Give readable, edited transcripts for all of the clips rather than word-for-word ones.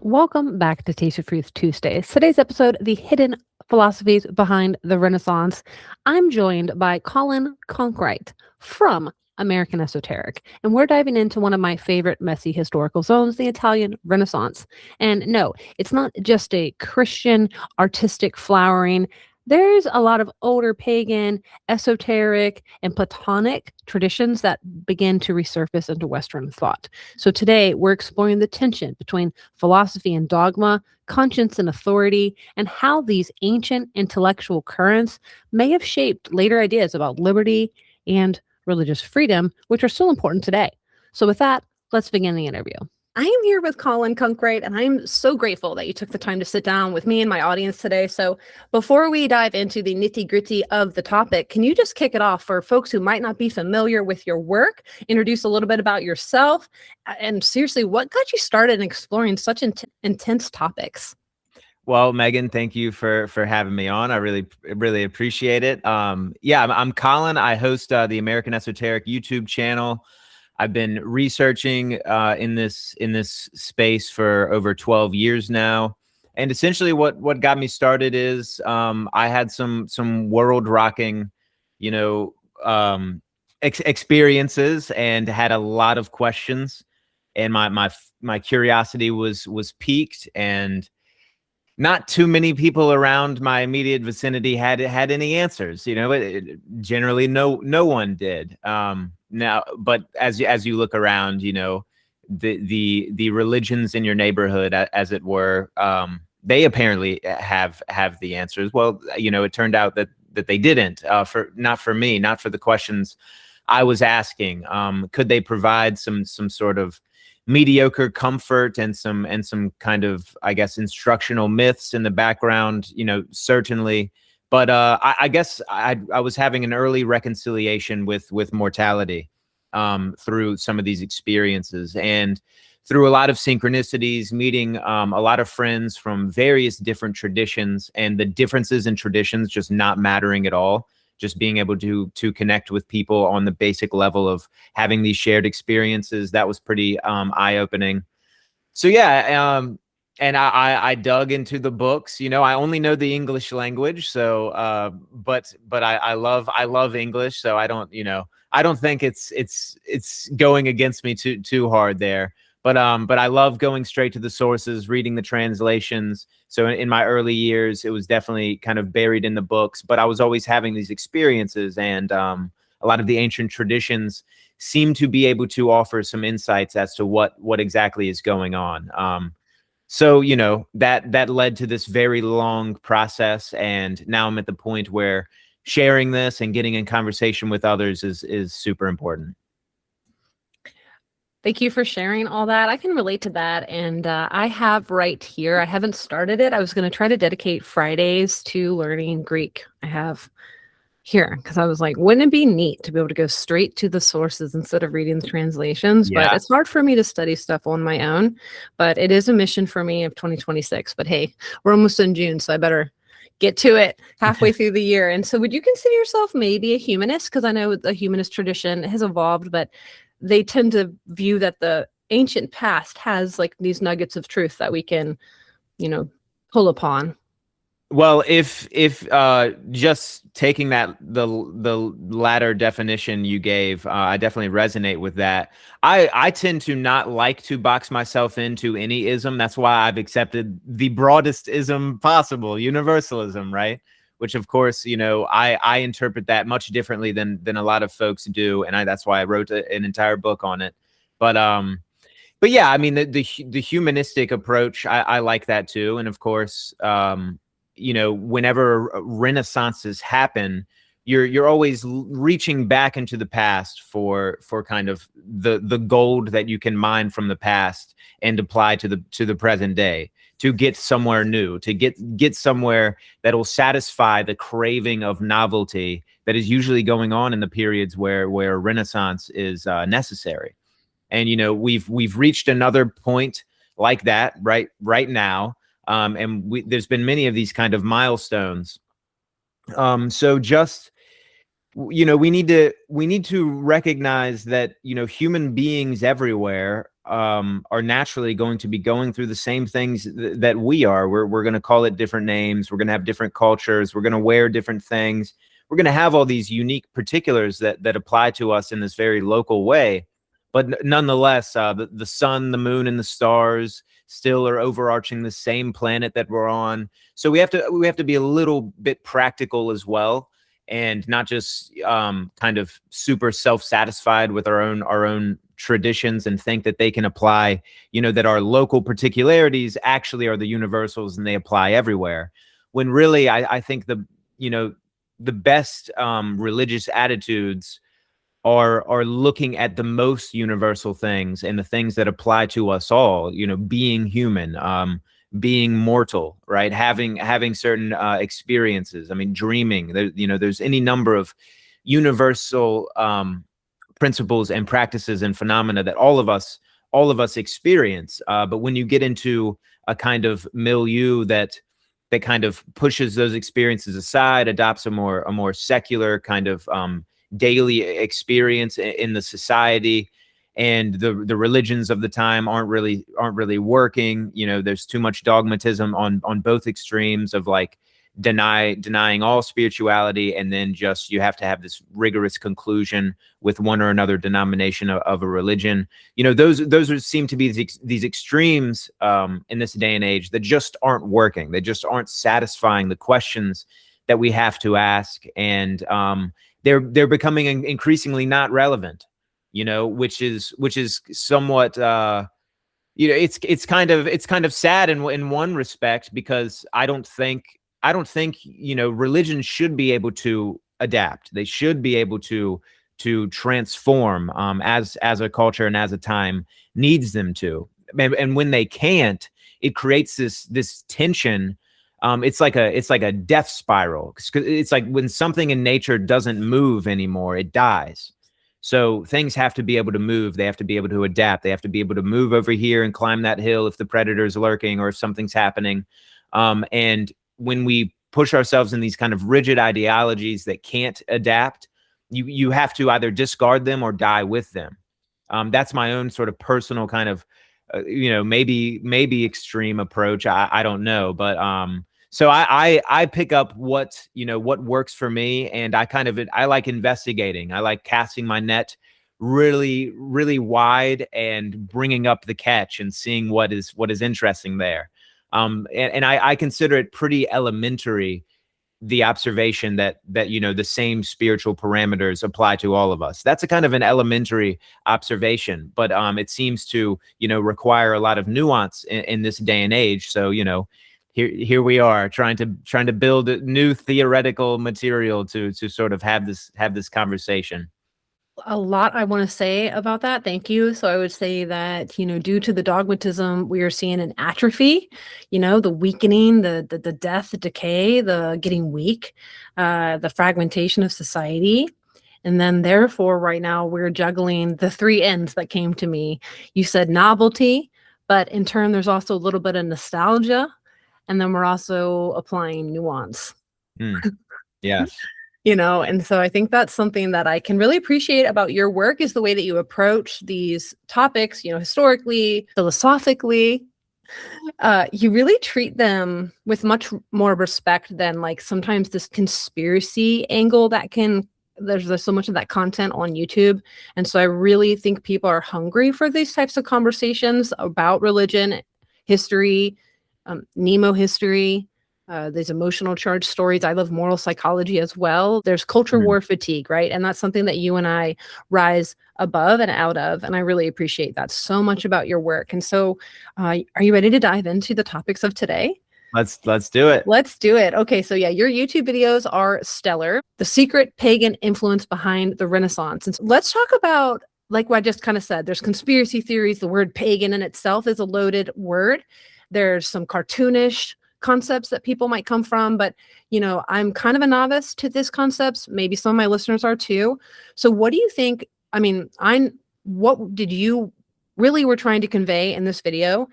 Welcome back to Taste of Truth Tuesdays. Today's episode, The Hidden Philosophies Behind the Renaissance. I'm joined by Collin Conkwright from American Esoteric, and we're diving into one of my favorite messy historical zones, the Italian Renaissance. And no, it's not just a Christian artistic flowering. There's a lot of older pagan, esoteric, and Platonic traditions that begin to resurface into Western thought. So today we're exploring the tension between philosophy and dogma, conscience and authority, and how these ancient intellectual currents may have shaped later ideas about liberty and religious freedom, which are still important today. So with that, let's begin the interview. I am here with Collin Conkwright, and I'm so grateful that you took the time to sit down with me and my audience today. So before we dive into the nitty-gritty of the topic, can you just kick it off for folks who might not be familiar with your work, introduce a little bit about yourself, and seriously, what got you started in exploring such intense topics? Well, Megan, thank you for having me on. I really appreciate it. I'm Collin. I host the American Esoteric YouTube channel. I've been researching in this space for over 12 years now, and essentially, what got me started is I had some world-rocking, experiences, and had a lot of questions, and my curiosity was piqued, and not too many people around my immediate vicinity had any answers. Generally, no one did. Now, but as you look around, the religions in your neighborhood, as it were, they apparently have the answers. Well, it turned out that they didn't. Not for me, not for the questions I was asking. Could they provide some sort of mediocre comfort and some kind of, I guess, instructional myths in the background? Certainly. But I guess I was having an early reconciliation with mortality through some of these experiences, and through a lot of synchronicities, meeting a lot of friends from various different traditions, and the differences in traditions just not mattering at all. Just being able to connect with people on the basic level of having these shared experiences, that was pretty eye-opening. So yeah. And I dug into the books. I only know the English language, so but I love English, so I don't think it's going against me too hard there. But I love going straight to the sources, reading the translations. So in my early years, it was definitely kind of buried in the books, but I was always having these experiences, and a lot of the ancient traditions seem to be able to offer some insights as to what exactly is going on. So, that led to this very long process. And now I'm at the point where sharing this and getting in conversation with others is super important. Thank you for sharing all that. I can relate to that. And I have right here, I haven't started it. I was going to try to dedicate Fridays to learning Greek. I have here because I was like, wouldn't it be neat to be able to go straight to the sources instead of reading the translations? Yeah. But it's hard for me to study stuff on my own. But it is a mission for me of 2026. But hey, we're almost in June, so I better get to it halfway through the year. And so would you consider yourself maybe a humanist? Because I know the humanist tradition has evolved, but they tend to view that the ancient past has like these nuggets of truth that we can, pull upon. Well, if just taking the latter definition you gave, I definitely resonate with that. I tend to not like to box myself into any ism. That's why I've accepted the broadest ism possible, universalism, right? Which, of course, I interpret that much differently than a lot of folks do, and that's why I wrote an entire book on it. But yeah, I mean, the humanistic approach, I like that too, and of course, whenever renaissances happen, you're always reaching back into the past for kind of the gold that you can mine from the past and apply to the present day, to get somewhere new, to get somewhere that will satisfy the craving of novelty that is usually going on in the periods where Renaissance is necessary. And we've reached another point like that right now. And there's been many of these kind of milestones. So just we need to recognize that, human beings everywhere are naturally going to be going through the same things that we are. We're going to call it different names. We're going to have different cultures. We're going to wear different things. We're going to have all these unique particulars that apply to us in this very local way. But nonetheless, the sun, the moon, and the stars still are overarching the same planet that we're on. So we have to be a little bit practical as well, and not just kind of super self-satisfied with our own traditions and think that they can apply, that our local particularities actually are the universals and they apply everywhere. When really, I think the best religious attitudes are looking at the most universal things and the things that apply to us all, being human, being mortal, right? Having certain experiences. I mean, dreaming. There's any number of universal principles and practices and phenomena that all of us experience. But when you get into a kind of milieu that kind of pushes those experiences aside, adopts a more secular kind of daily experience in the society, and the religions of the time aren't really working. There's too much dogmatism on both extremes of like denying all spirituality, and then just you have to have this rigorous conclusion with one or another denomination of a religion. Those seem to be these extremes in this day and age that just aren't working. They just aren't satisfying the questions that we have to ask, and they're becoming increasingly not relevant. Which is somewhat it's kind of sad in one respect, because I don't think religion should be able to adapt. They should be able to transform as a culture and as a time needs them to. And when they can't, it creates this tension. It's like a death spiral. It's like when something in nature doesn't move anymore, it dies. So things have to be able to move. They have to be able to adapt. They have to be able to move over here and climb that hill if the predator's lurking or if something's happening. And when we push ourselves in these kind of rigid ideologies that can't adapt, you have to either discard them or die with them. That's my own sort of personal kind of, maybe extreme approach. I don't know, but so I pick up what works for me, and I like investigating. I like casting my net really, really wide and bringing up the catch and seeing what is interesting there. And I consider it pretty elementary, the observation that the same spiritual parameters apply to all of us. That's a kind of an elementary observation, but it seems to require a lot of nuance in this day and age. So here we are trying to build new theoretical material to sort of have this conversation. A lot I want to say about that. Thank you. So I would say that, due to the dogmatism, we are seeing an atrophy, the weakening, the death, the decay, the getting weak, the fragmentation of society. And then therefore, right now, we're juggling the three ends that came to me. You said novelty, but in turn, there's also a little bit of nostalgia. And then we're also applying nuance. Yes. And so I think that's something that I can really appreciate about your work, is the way that you approach these topics, historically, philosophically. You really treat them with much more respect than like sometimes this conspiracy angle that there's so much of that content on YouTube. And so I really think people are hungry for these types of conversations about religion, history, Nemo history, these emotional charged stories. I love moral psychology as well. There's culture war fatigue, right? And that's something that you and I rise above and out of. And I really appreciate that so much about your work. And so are you ready to dive into the topics of today? Let's do it. Let's do it. Okay, so yeah, your YouTube videos are stellar. The secret pagan influence behind the Renaissance. And so let's talk about, like what I just kind of said, there's conspiracy theories. The word pagan in itself is a loaded word. There's some cartoonish concepts that people might come from, but I'm kind of a novice to these concepts. Maybe some of my listeners are too. So what do you think? I mean, what did you really were trying to convey in this video?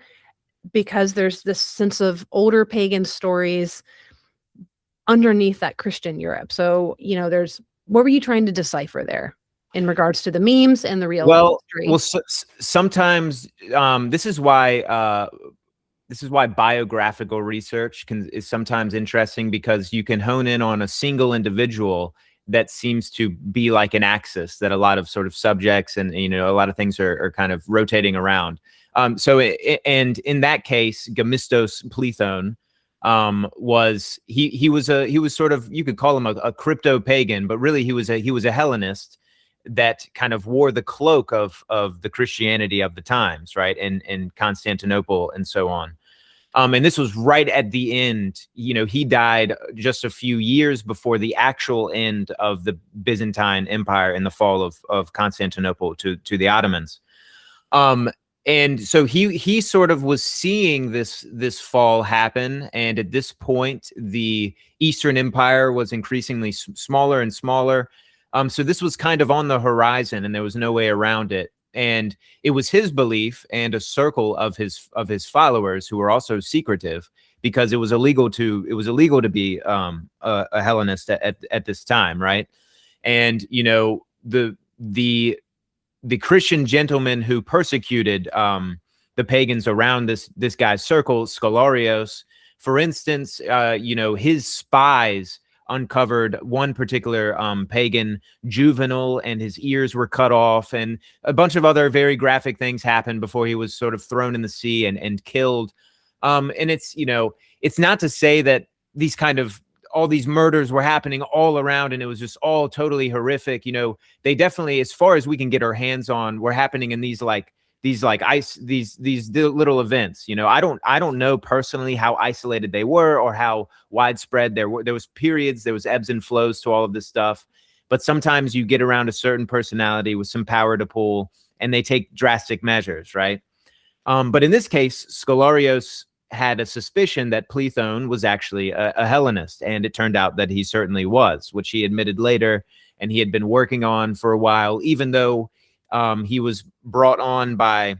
Because there's this sense of older pagan stories underneath that Christian Europe. So, there's what were you trying to decipher there in regards to the memes and the real history? Sometimes this is why biographical research is sometimes interesting, because you can hone in on a single individual that seems to be like an axis that a lot of sort of subjects and a lot of things are kind of rotating around. And in that case, Gemistos Plethon was sort of, you could call him a crypto pagan, but really he was a Hellenist that kind of wore the cloak of the Christianity of the times, right? In Constantinople and so on. And this was right at the end. He died just a few years before the actual end of the Byzantine Empire and the fall of Constantinople to the Ottomans. And so he sort of was seeing this fall happen. And at this point, the Eastern Empire was increasingly smaller and smaller. So this was kind of on the horizon, and there was no way around it. And it was his belief and a circle of his followers who were also secretive, because it was illegal to be a Hellenist at this time, right? And the Christian gentlemen who persecuted the pagans around this guy's circle, Scholarios, for instance, his spies uncovered one particular pagan juvenile, and his ears were cut off, and a bunch of other very graphic things happened before he was sort of thrown in the sea and killed. And it's not to say that all these murders were happening all around and it was just all totally horrific. They definitely, as far as we can get our hands on, were happening in these little events. I don't know personally how isolated they were or how widespread there was periods, there was ebbs and flows to all of this stuff. But sometimes you get around a certain personality with some power to pull and they take drastic measures, right? But in this case, Scholarios had a suspicion that Plethon was actually a Hellenist, and it turned out that he certainly was, which he admitted later, and he had been working on for a while, even though he was brought on by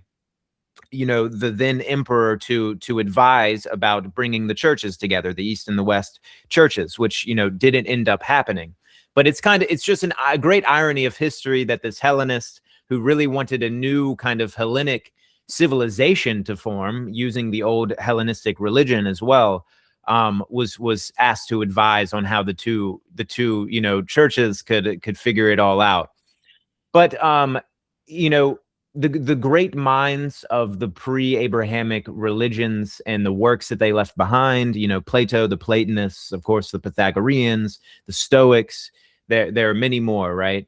the then emperor to advise about bringing the churches together, the East and the West churches, which didn't end up happening. But it's just a great irony of history that this Hellenist, who really wanted a new kind of Hellenic civilization to form using the old Hellenistic religion as well, was asked to advise on how the two churches could figure it all out. But the great minds of the pre-Abrahamic religions and the works that they left behind, Plato, the Platonists, of course, the Pythagoreans, the Stoics, there are many more, right?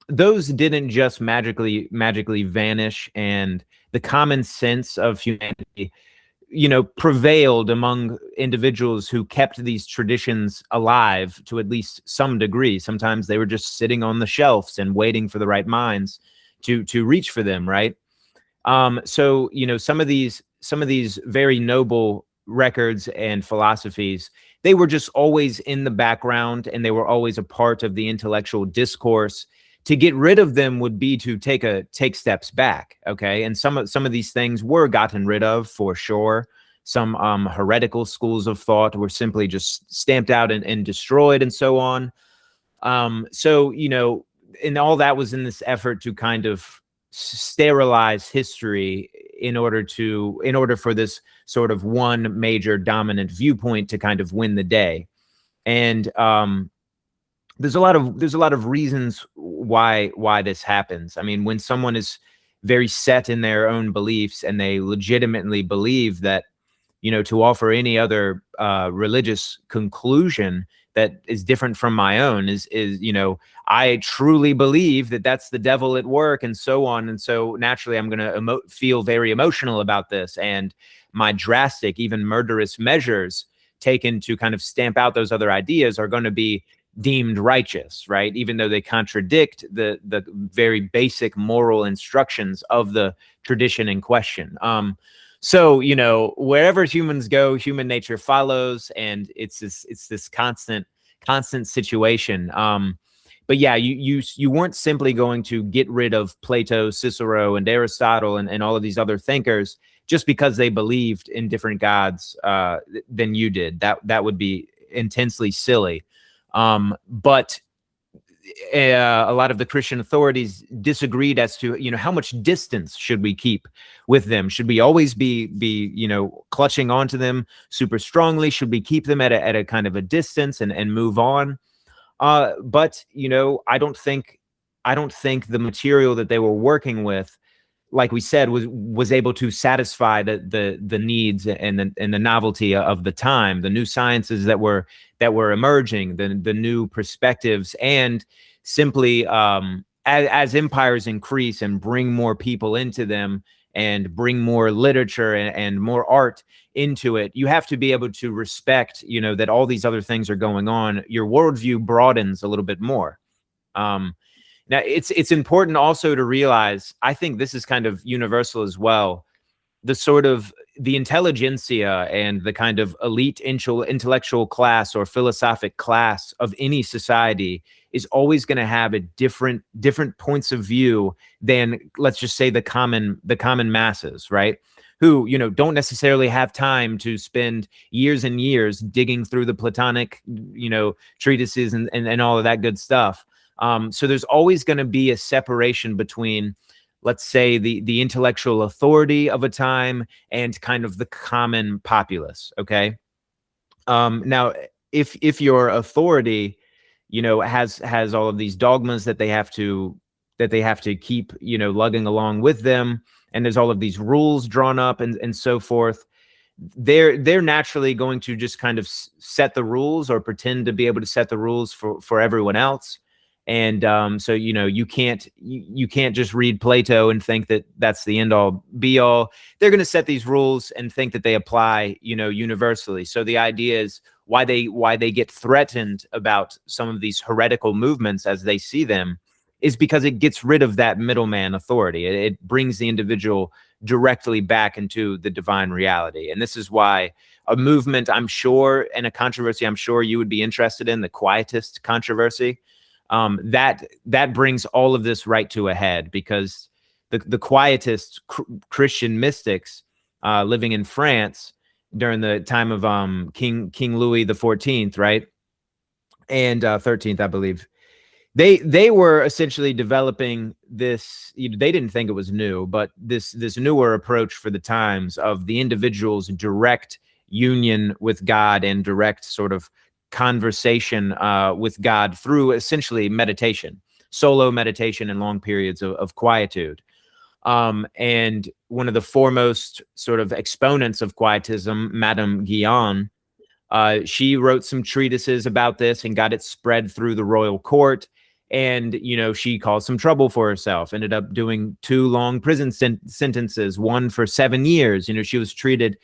Those didn't just magically vanish, and the common sense of humanity, prevailed among individuals who kept these traditions alive to at least some degree. Sometimes they were just sitting on the shelves and waiting for the right minds to reach for them, right? So some of these very noble records and philosophies, they were just always in the background, and they were always a part of the intellectual discourse. To get rid of them would be to take steps back, okay? And some of these things were gotten rid of for sure. Some heretical schools of thought were simply just stamped out and destroyed, and so on. And all that was in this effort to kind of sterilize history in order for this sort of one major dominant viewpoint to kind of win the day. And there's a lot of reasons why this happens. I mean, when someone is very set in their own beliefs and they legitimately believe that, to offer any other religious conclusion that is different from my own is I truly believe that that's the devil at work, and so on. And so naturally, I'm going to feel very emotional about this, and my drastic, even murderous measures taken to kind of stamp out those other ideas are going to be deemed righteous, right? Even though they contradict the very basic moral instructions of the tradition in question. So wherever humans go, human nature follows, and it's this constant situation. But yeah, you weren't simply going to get rid of Plato, Cicero, and Aristotle and all of these other thinkers just because they believed in different gods than you did. That would be intensely silly. But a lot of the Christian authorities disagreed as to, how much distance should we keep with them? Should we always be clutching onto them super strongly? Should we keep them at a kind of a distance and move on? But I don't think the material that they were working with, like we said, was able to satisfy the needs and the novelty of the time, the new sciences that were emerging, the new perspectives, and simply as empires increase and bring more people into them and bring more literature and more art into it, you have to be able to respect, that all these other things are going on. Your worldview broadens a little bit more. Now, it's important also to realize, I think this is kind of universal as well, the intelligentsia and the kind of elite intellectual class or philosophic class of any society is always going to have a different points of view than, let's just say, the common masses, right? Who, don't necessarily have time to spend years and years digging through the Platonic, treatises and all of that good stuff. So there's always going to be a separation between, let's say, the intellectual authority of a time and kind of the common populace. Okay. Now, if your authority, has all of these dogmas that they have to keep, lugging along with them, and there's all of these rules drawn up and so forth, they're naturally going to just kind of set the rules or pretend to be able to set the rules for everyone else. And so you can't just read Plato and think that that's the end all be all. They're going to set these rules and think that they apply universally. So the idea is why they get threatened about some of these heretical movements as they see them is because it gets rid of that middleman authority. It brings the individual directly back into the divine reality. And this is why a movement, I'm sure, and a controversy I'm sure you would be interested in, the Quietist controversy, that brings all of this right to a head, because the Quietist Christian mystics living in France during the time of King Louis XIV, right, and 13th, I believe, they were essentially developing this. They didn't think it was new, but this newer approach for the times of the individual's direct union with God and direct sort of conversation with God through essentially meditation, solo meditation, and long periods of quietude. And one of the foremost sort of exponents of Quietism, Madame Guyon, she wrote some treatises about this and got it spread through the royal court. And, she caused some trouble for herself, ended up doing 2 long prison sentences, one for 7 years. She was treated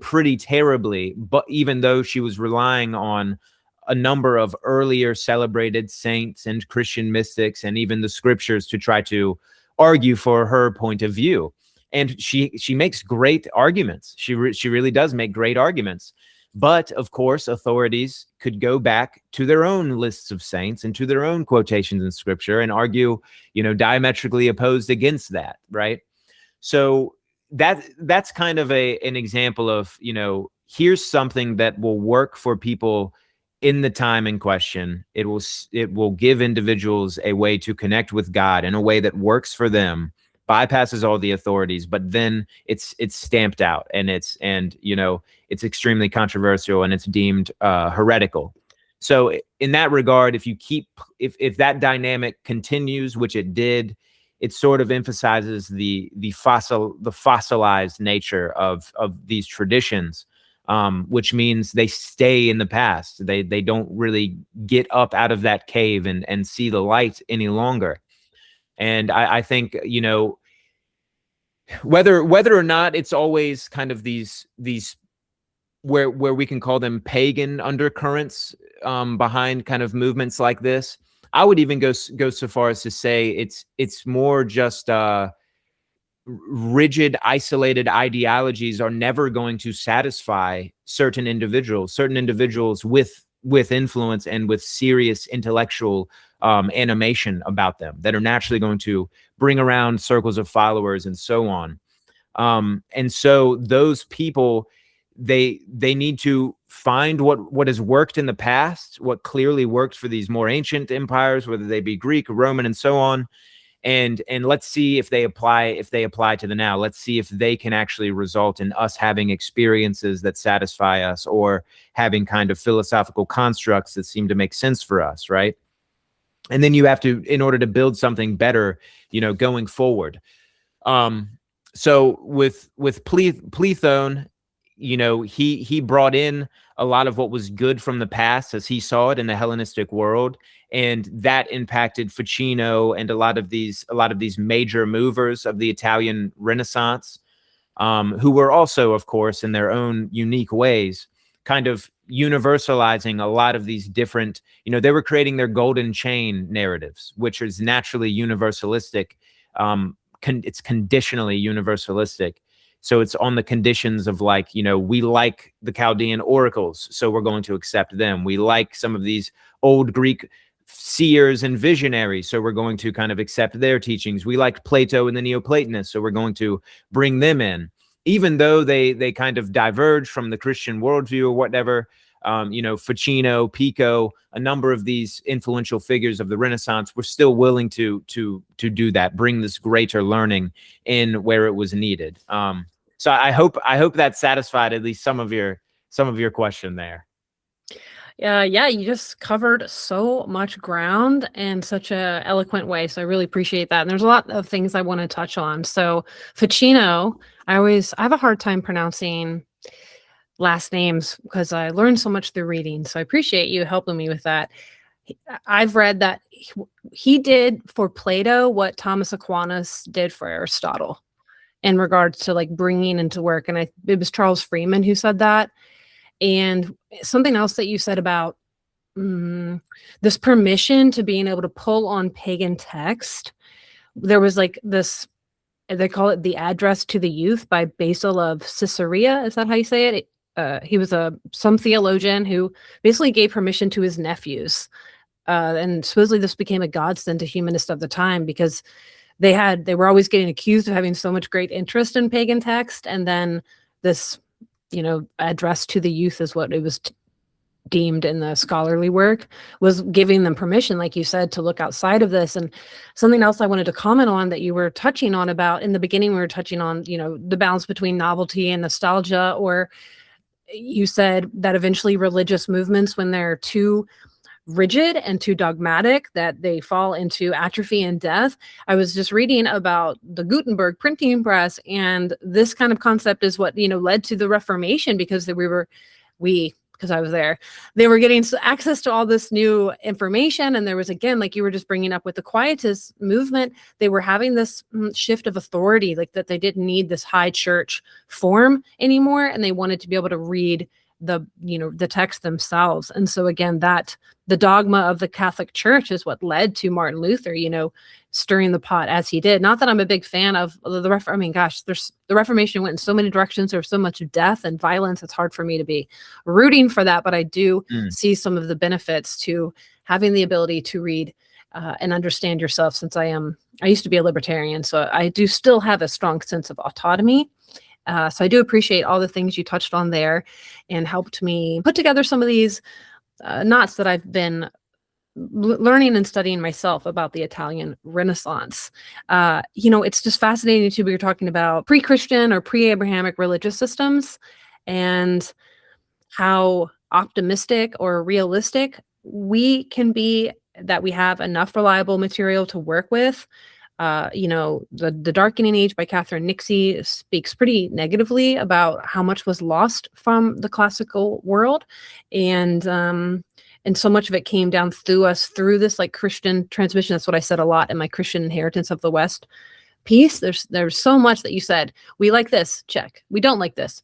pretty terribly, but even though she was relying on a number of earlier celebrated saints and Christian mystics and even the scriptures to try to argue for her point of view. And she makes great arguments. She really does make great arguments. But of course, authorities could go back to their own lists of saints and to their own quotations in scripture and argue, diametrically opposed against that, right? So that's kind of an example of, here's something that will work for people in the time in question. It will give individuals a way to connect with God in a way that works for them, bypasses all the authorities, but then it's stamped out, and it's extremely controversial, and it's deemed heretical. So in that regard, if that dynamic continues, which it did, it sort of emphasizes the fossilized nature of these traditions, which means they stay in the past. They don't really get up out of that cave and see the light any longer. And I think, whether or not it's always kind of these where we can call them pagan undercurrents behind kind of movements like this, I would even go so far as to say it's more just rigid, isolated ideologies are never going to satisfy certain individuals with influence and with serious intellectual animation about them that are naturally going to bring around circles of followers and so on. And so those people, they need to find what has worked in the past, what clearly worked for these more ancient empires, whether they be Greek, Roman, and so on, and let's see if they apply to the now. Let's see if they can actually result in us having experiences that satisfy us, or having kind of philosophical constructs that seem to make sense for us, right? And then you have to, in order to build something better, going forward. So with Plethon, he brought in a lot of what was good from the past as he saw it in the Hellenistic world, and that impacted Ficino and a lot of these major movers of the Italian Renaissance, who were also, of course, in their own unique ways, kind of universalizing a lot of these different, they were creating their golden chain narratives, which is naturally universalistic. It's conditionally universalistic. So it's on the conditions of, like, we like the Chaldean oracles, so we're going to accept them. We like some of these old Greek seers and visionaries, so we're going to kind of accept their teachings. We like Plato and the Neoplatonists, so we're going to bring them in, even though they kind of diverge from the Christian worldview or whatever. Ficino, Pico, a number of these influential figures of the Renaissance were still willing to do that, bring this greater learning in where it was needed. So I hope that satisfied at least some of your question there. Yeah, you just covered so much ground in such a eloquent way. So I really appreciate that. And there's a lot of things I want to touch on. So Ficino, I have a hard time pronouncing last names because I learned so much through reading. So I appreciate you helping me with that. I've read that he did for Plato what Thomas Aquinas did for Aristotle in regards to, like, bringing into work. And it was Charles Freeman who said that. And something else that you said about this permission to being able to pull on pagan text. There was like this, they call it the Address to the Youth by Basil of Caesarea. Is that how you say it? He was some theologian who basically gave permission to his nephews. And supposedly this became a godsend to humanists of the time, because they were always getting accused of having so much great interest in pagan text. And then this, Address to the Youth is what it was deemed in the scholarly work, was giving them permission, like you said, to look outside of this. And something else I wanted to comment on that you were touching on about in the beginning, we were touching on, the balance between novelty and nostalgia, or you said that eventually religious movements, when they're too rigid and too dogmatic, that they fall into atrophy and death. I was just reading about the Gutenberg printing press, and this kind of concept is what, led to the Reformation, because because I was there, they were getting access to all this new information. And there was, again, like you were just bringing up with the Quietist movement, they were having this shift of authority, like that they didn't need this high church form anymore. And they wanted to be able to read the text themselves. And so again, that the dogma of the Catholic Church is what led to Martin Luther, stirring the pot as he did. Not that I'm a big fan of the the Reformation went in so many directions. There was so much death and violence. It's hard for me to be rooting for that, but I do see some of the benefits to having the ability to read and understand yourself, since I used to be a libertarian. So I do still have a strong sense of autonomy. So I do appreciate all the things you touched on there and helped me put together some of these knots that I've been learning and studying myself about the Italian Renaissance. It's just fascinating too. We were talking about pre-Christian or pre-Abrahamic religious systems and how optimistic or realistic we can be, that we have enough reliable material to work with. The Darkening Age by Catherine Nixie speaks pretty negatively about how much was lost from the classical world. And so much of it came down through this like Christian transmission. That's what I said a lot in my Christian Inheritance of the West piece. There's so much that you said, we like this, check. We don't like this,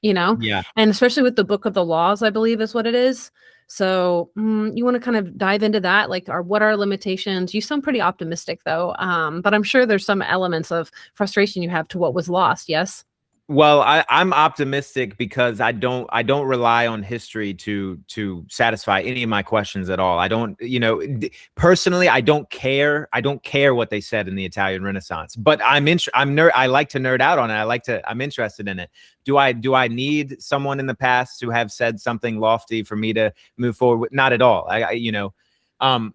Yeah. And especially with the Book of the Laws, I believe is what it is. So you want to kind of dive into that, like what are limitations? You sound pretty optimistic though, but I'm sure there's some elements of frustration you have to what was lost. Yes. Well, I'm optimistic because I don't rely on history to satisfy any of my questions at all. I don't, personally, I don't care. I don't care what they said in the Italian Renaissance, but I like to nerd out on it. I'm interested in it. Do I need someone in the past to have said something lofty for me to move forward with? Not at all.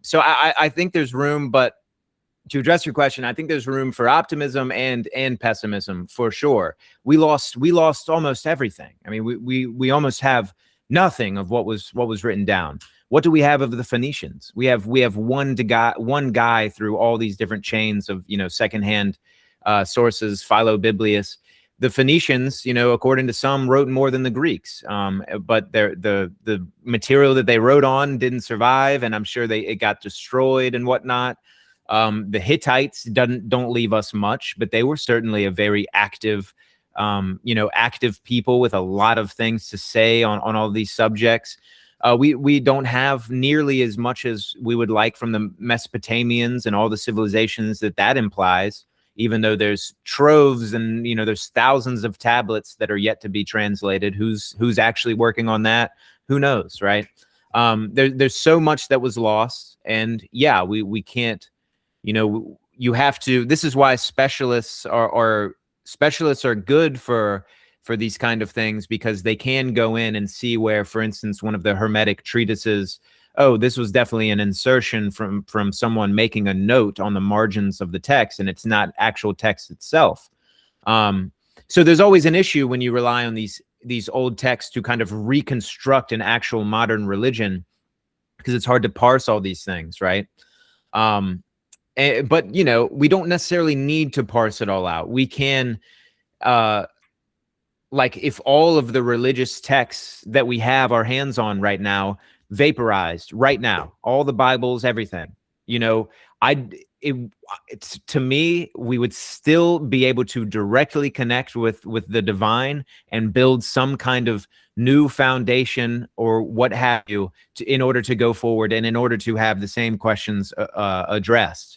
So I think there's room, but to address your question, I think there's room for optimism and pessimism for sure. We lost almost everything. I mean, we almost have nothing of what was written down. What do we have of the Phoenicians? We have one guy through all these different chains of secondhand sources, Philobiblius. The Phoenicians, according to some, wrote more than the Greeks, but the material that they wrote on didn't survive, and I'm sure it got destroyed and whatnot. The Hittites don't leave us much, but they were certainly a very active, active people with a lot of things to say on all these subjects. We don't have nearly as much as we would like from the Mesopotamians and all the civilizations that implies, even though there's troves and, there's thousands of tablets that are yet to be translated. Who's actually working on that? Who knows, right? There's so much that was lost, and yeah, we can't, you have to. This is why specialists are good for these kind of things, because they can go in and see where, for instance, one of the Hermetic treatises, oh, this was definitely an insertion from someone making a note on the margins of the text, and it's not actual text itself. So there's always an issue when you rely on these old texts to kind of reconstruct an actual modern religion, because it's hard to parse all these things, right? But we don't necessarily need to parse it all out. We can, like, if all of the religious texts that we have our hands on right now vaporized right now, all the Bibles, everything, it's, to me, we would still be able to directly connect with the divine and build some kind of new foundation or what have you in order to go forward and in order to have the same questions addressed.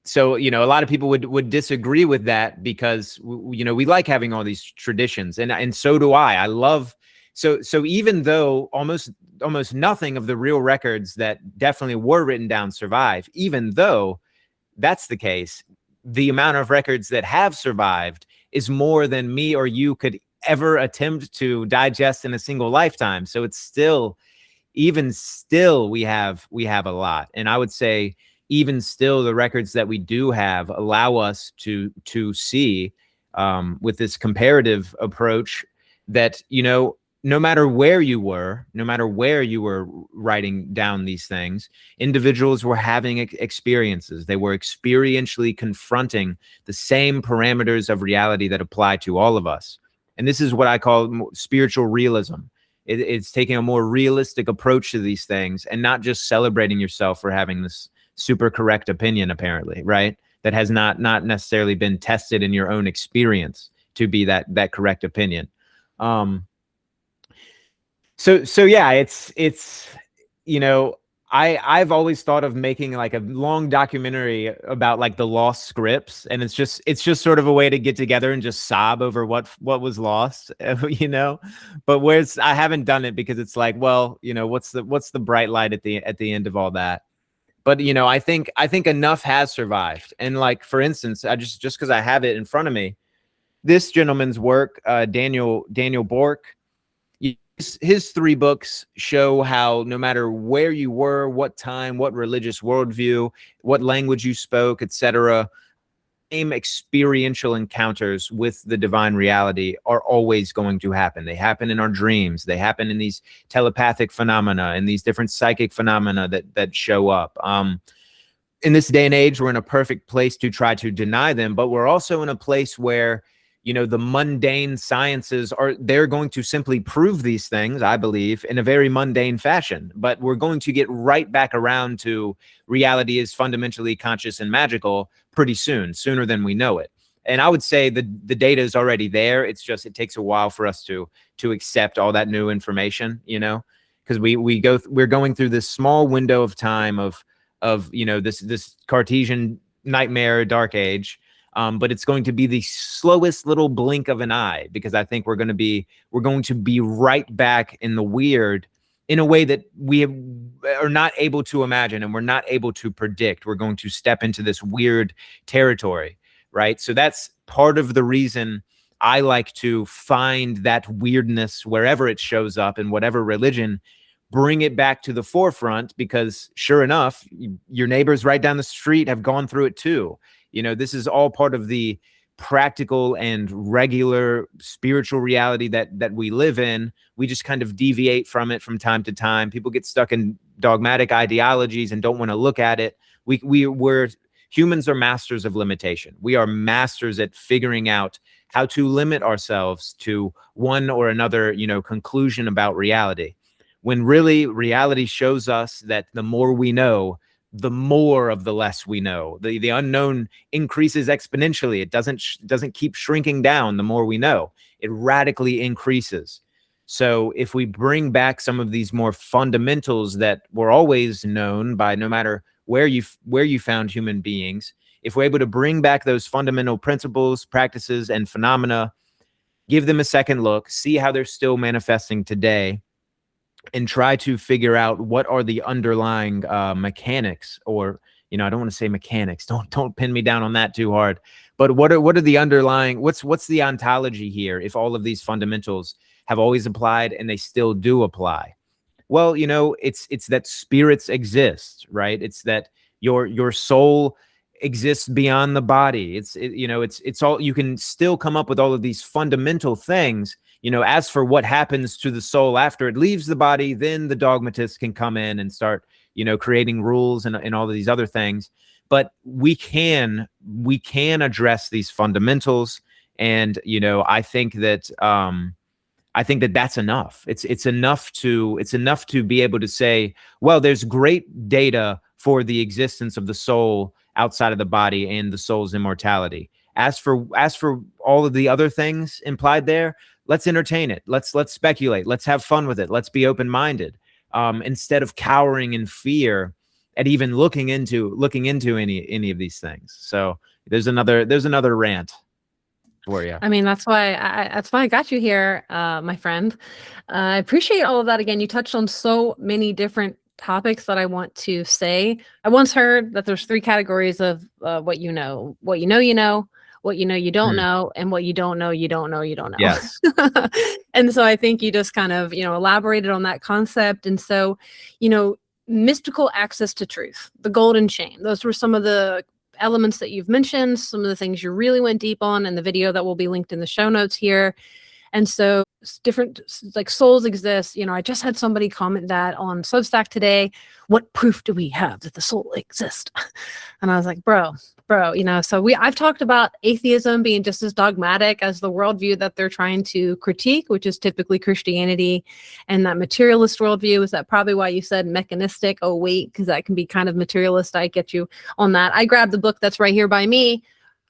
So, a lot of people would disagree with that, because, we like having all these traditions, and so do I. I love, so even though almost nothing of the real records that definitely were written down survive, even though that's the case, the amount of records that have survived is more than me or you could ever attempt to digest in a single lifetime. So it's still, even still, we have a lot. And I would say, even still, the records that we do have allow us to see, with this comparative approach, that, no matter where you were writing down these things, individuals were having experiences. They were experientially confronting the same parameters of reality that apply to all of us. And this is what I call spiritual realism. It's taking a more realistic approach to these things, and not just celebrating yourself for having this super correct opinion, apparently, right? That has not necessarily been tested in your own experience to be that correct opinion. So yeah, it's I've always thought of making like a long documentary about like the lost scripts, and it's just sort of a way to get together and just sob over what was lost, But I haven't done it because it's like, well, what's the bright light at the end of all that? But I think enough has survived. And like, for instance, I just because I have it in front of me, this gentleman's work, Daniel Bork, his 3 books show how no matter where you were, what time, what religious worldview, what language you spoke, etc., same experiential encounters with the divine reality are always going to happen. They happen in our dreams. They happen in these telepathic phenomena and these different psychic phenomena that show up. In this day and age, we're in a perfect place to try to deny them, but we're also in a place where, the mundane sciences they're going to simply prove these things, I believe, in a very mundane fashion. But we're going to get right back around to reality is fundamentally conscious and magical pretty soon, sooner than we know it. And I would say the data is already there. It's just, it takes a while for us to accept all that new information, because we're going through this small window of time of this Cartesian nightmare dark age. but it's going to be the slowest little blink of an eye, because I think we're going to be right back in the weird in a way that are not able to imagine and we're not able to predict. We're going to step into this weird territory, right? So that's part of the reason I like to find that weirdness wherever it shows up in whatever religion, bring it back to the forefront, because sure enough, your neighbors right down the street have gone through it too. This is all part of the practical and regular spiritual reality that we live in. We just kind of deviate from it from time to time. People get stuck in dogmatic ideologies and don't want to look at it. Humans are masters of limitation. We are masters at figuring out how to limit ourselves to one or another, conclusion about reality, when really reality shows us that the more we know, the more of the less we know. The unknown increases exponentially. It doesn't keep shrinking down the more we know. It radically increases. So if we bring back some of these more fundamentals that were always known by, no matter where you found human beings, if we're able to bring back those fundamental principles, practices, and phenomena, give them a second look, see how they're still manifesting today, and try to figure out what are the underlying mechanics, or I don't want to say mechanics. Don't pin me down on that too hard. But what are the underlying? What's the ontology here? If all of these fundamentals have always applied and they still do apply, well, it's that spirits exist, right? It's that your soul exists beyond the body. It's all, you can still come up with all of these fundamental things. As for what happens to the soul after it leaves the body, then the dogmatists can come in and start, creating rules and all of these other things. But we can address these fundamentals. And, I think that that's enough. It's enough to be able to say, well, there's great data for the existence of the soul outside of the body and the soul's immortality. As for all of the other things implied there, let's entertain it. Let's speculate. Let's have fun with it. Let's be open-minded, instead of cowering in fear at even looking into any of these things. So there's another rant for you. I mean, that's why I got you here, my friend. I appreciate all of that. Again, you touched on so many different topics that I want to say. I once heard that there's 3 categories of what you know, what you know, what you don't know, and what you don't know, you don't know. Yes. And so I think you just kind of, elaborated on that concept. And so, mystical access to truth, the golden chain, those were some of the elements that you've mentioned, some of the things you really went deep on in the video that will be linked in the show notes here. And so different, like, souls exist. I just had somebody comment that on Substack today. What proof do we have that the soul exists? And I was like, bro, so I've talked about atheism being just as dogmatic as the worldview that they're trying to critique, which is typically Christianity. And that materialist worldview, is that probably why you said mechanistic? Oh, wait, because that can be kind of materialist. I get you on that. I grabbed the book that's right here by me,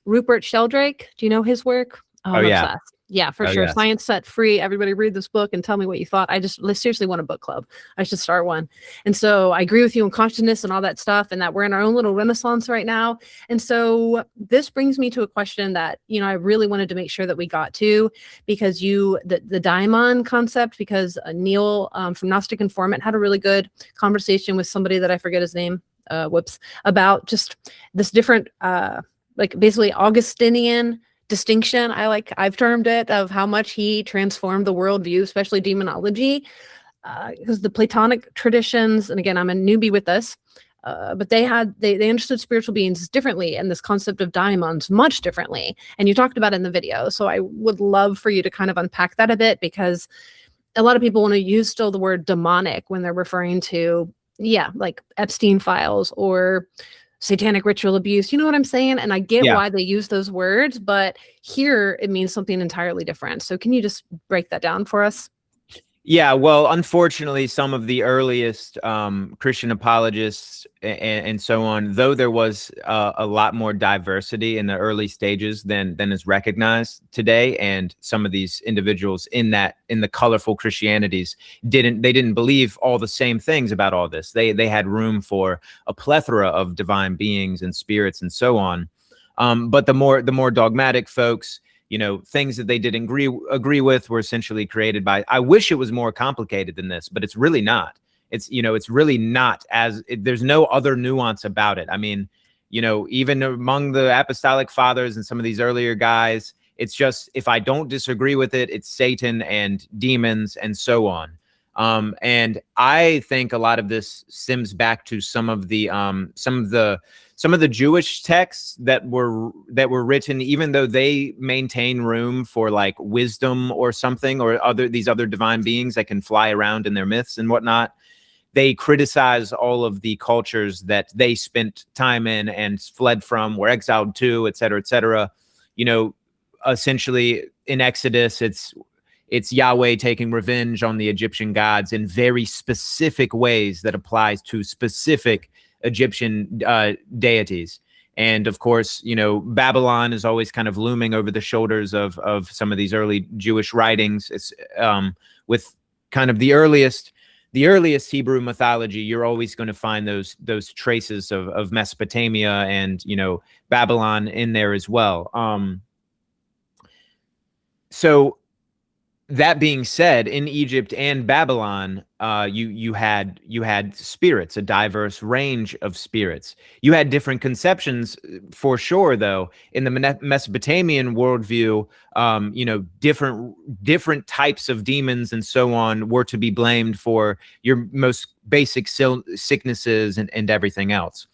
Rupert Sheldrake. Do you know his work? Oh, yeah. Obsessed. Yeah, for sure. Yes. Science Set Free. Everybody read this book and tell me what you thought. I just seriously want a book club. I should start one. And so I agree with you on consciousness and all that stuff, and that we're in our own little renaissance right now. And so this brings me to a question that, I really wanted to make sure that we got to, because the daimon concept, because Neil from Gnostic Informant had a really good conversation with somebody that I forget his name, about just this different, basically Augustinian distinction, I've termed it, of how much he transformed the worldview, especially demonology, because the Platonic traditions, and again, I'm a newbie with this, but they understood spiritual beings differently, and this concept of daimons much differently. And you talked about it in the video. So I would love for you to kind of unpack that a bit, because a lot of people want to use still the word demonic when they're referring to, like Epstein files or satanic ritual abuse. You know what I'm saying? And I get why they use those words, but here it means something entirely different. So can you just break that down for us? Yeah, well, unfortunately, some of the earliest Christian apologists and so on, though there was a lot more diversity in the early stages than is recognized today, and some of these individuals in the colorful Christianities didn't believe all the same things about all this. They had room for a plethora of divine beings and spirits and so on. But the more dogmatic folks, things that they didn't agree with were essentially created by. I wish it was more complicated than this, but it's really not. It's really not there's no other nuance about it. I mean, even among the apostolic fathers and some of these earlier guys, it's just, if I don't disagree with it, it's Satan and demons and so on. And I think a lot of this stems back to some of the Jewish texts that were written, even though they maintain room for like wisdom or something, or these other divine beings that can fly around in their myths and whatnot. They criticize all of the cultures that they spent time in and fled from, were exiled to, et cetera, et cetera. Essentially in Exodus, it's Yahweh taking revenge on the Egyptian gods in very specific ways that applies to specific Egyptian deities. And of course, Babylon is always kind of looming over the shoulders of some of these early Jewish writings. It's with kind of the earliest Hebrew mythology, you're always going to find those traces of Mesopotamia and Babylon in there as well. So that being said, in Egypt and Babylon, you had spirits, a diverse range of spirits. You had different conceptions for sure, though. In the Mesopotamian worldview, different types of demons and so on were to be blamed for your most basic sicknesses and everything else.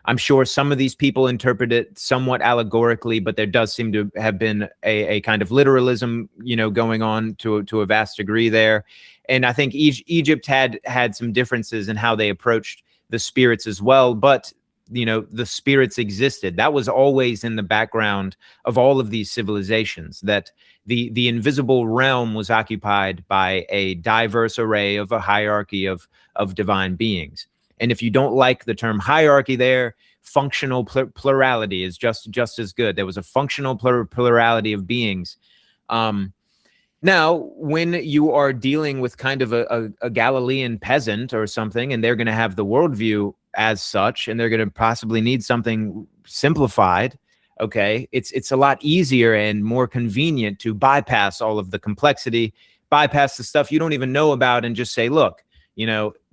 I'm sure some of these people interpret it somewhat allegorically, but there does seem to have been a kind of literalism, going on to a vast degree there. And I think Egypt had some differences in how they approached the spirits as well. But, the spirits existed. That was always in the background of all of these civilizations, that the invisible realm was occupied by a diverse array of a hierarchy of divine beings. And if you don't like the term hierarchy there, functional plurality is just as good. There was a functional plurality of beings. Now, when you are dealing with kind of a Galilean peasant or something, and they're going to have the worldview as such, and they're going to possibly need something simplified, okay, it's a lot easier and more convenient to bypass all of the complexity, bypass the stuff you don't even know about, and just say, look,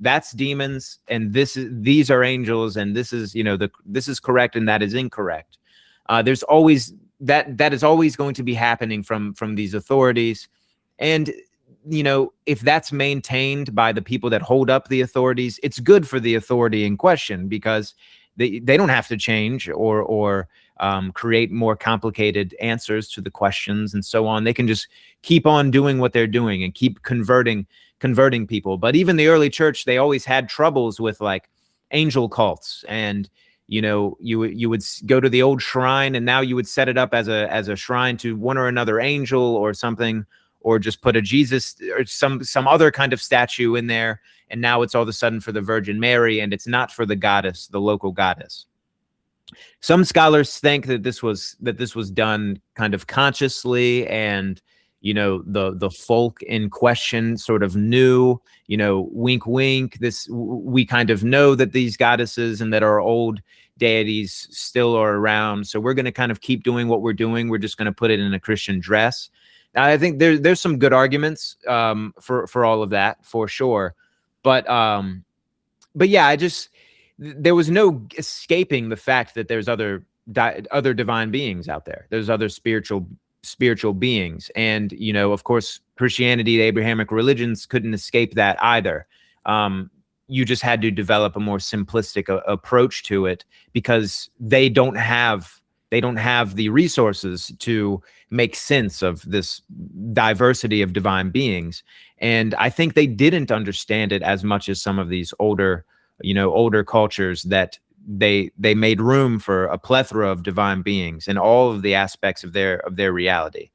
that's demons, and these are angels, and this is this is correct and that is incorrect. There's always that is always going to be happening from these authorities, and if that's maintained by the people that hold up the authorities, it's good for the authority in question, because they don't have to change or create more complicated answers to the questions and so on. They can just keep on doing what they're doing and keep converting people. But even the early church, they always had troubles with like angel cults, and you would go to the old shrine, and now you would set it up as a shrine to one or another angel or something, or just put a Jesus or some other kind of statue in there, and now it's all of a sudden for the Virgin Mary, and it's not for the goddess, the local goddess. Some scholars think that this was done kind of consciously, and the folk in question sort of knew, wink, wink, we kind of know that these goddesses and that our old deities still are around. So we're going to kind of keep doing what we're doing. We're just going to put it in a Christian dress. Now, I think there's some good arguments for all of that, for sure. But yeah, there was no escaping the fact that there's other divine beings out there. There's other spiritual beings, and of course, Christianity, the Abrahamic religions, couldn't escape that either. You just had to develop a more simplistic approach to it, because they don't have the resources to make sense of this diversity of divine beings. And I think they didn't understand it as much as some of these older cultures, that they made room for a plethora of divine beings and all of the aspects of their reality.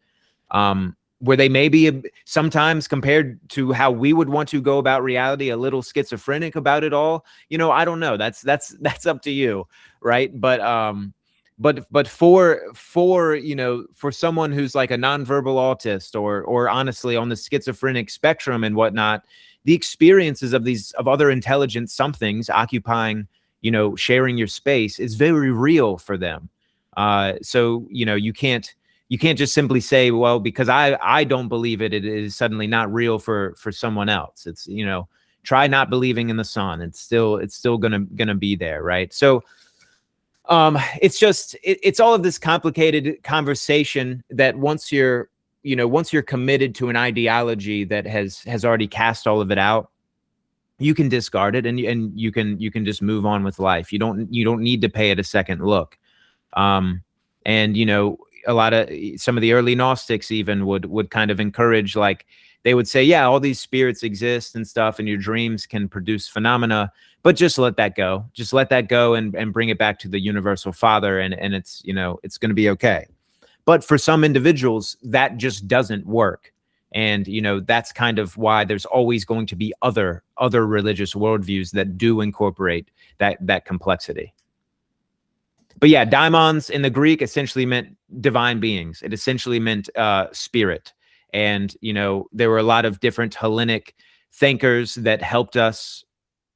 Where they may be sometimes, compared to how we would want to go about reality, a little schizophrenic about it all. I don't know. That's up to you, right? But for someone who's like a nonverbal autist, or honestly on the schizophrenic spectrum and whatnot, the experiences of other intelligent somethings occupying, sharing your space is very real for them. So you can't just simply say, well, because I don't believe it, it is suddenly not real for someone else. It's try not believing in the sun. It's still gonna be there, right? So it's all of this complicated conversation that once you're committed to an ideology that has already cast all of it out, you can discard it and you can just move on with life. You don't need to pay it a second look. And a lot of some of the early Gnostics even would kind of encourage, like, they would say, yeah, all these spirits exist and stuff, and your dreams can produce phenomena, but just let that go. Just let that go and bring it back to the universal Father, and it's it's going to be okay. But for some individuals, that just doesn't work. And that's kind of why there's always going to be other religious worldviews that do incorporate that complexity. But yeah, daimons in the Greek essentially meant divine beings. It essentially meant spirit. And, there were a lot of different Hellenic thinkers that helped us,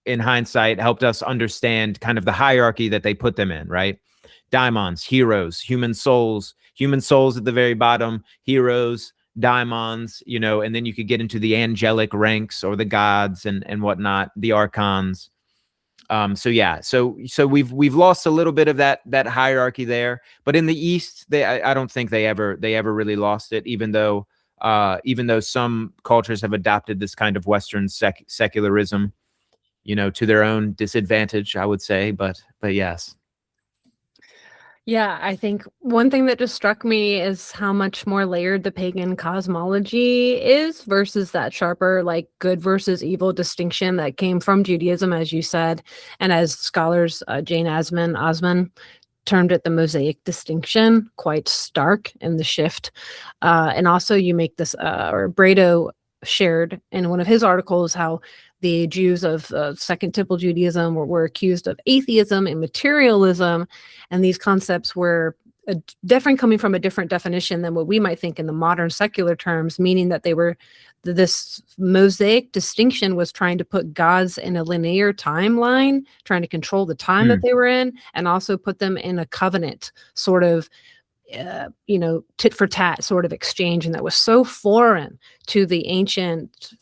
in hindsight, helped us understand kind of the hierarchy that they put them in, right? Daimons, heroes, human souls at the very bottom, heroes, daimons, and then you could get into the angelic ranks or the gods and whatnot, the archons. So yeah, so we've lost a little bit of that hierarchy there, but in the East, I don't think they ever really lost it, even though some cultures have adopted this kind of Western secularism, to their own disadvantage, I would say, but yes. Yeah, I think one thing that just struck me is how much more layered the pagan cosmology is versus that sharper, like, good versus evil distinction that came from Judaism, as you said, and as scholars, Jane Assmann termed it the Mosaic distinction, quite stark in the shift. And also you make this, or Brado shared in one of his articles, how the Jews of Second Temple Judaism were accused of atheism and materialism, and these concepts were different, coming from a different definition than what we might think in the modern secular terms, meaning that this Mosaic distinction was trying to put gods in a linear timeline, trying to control the time that they were in, and also put them in a covenant sort of tit for tat sort of exchange, and that was so foreign to the ancient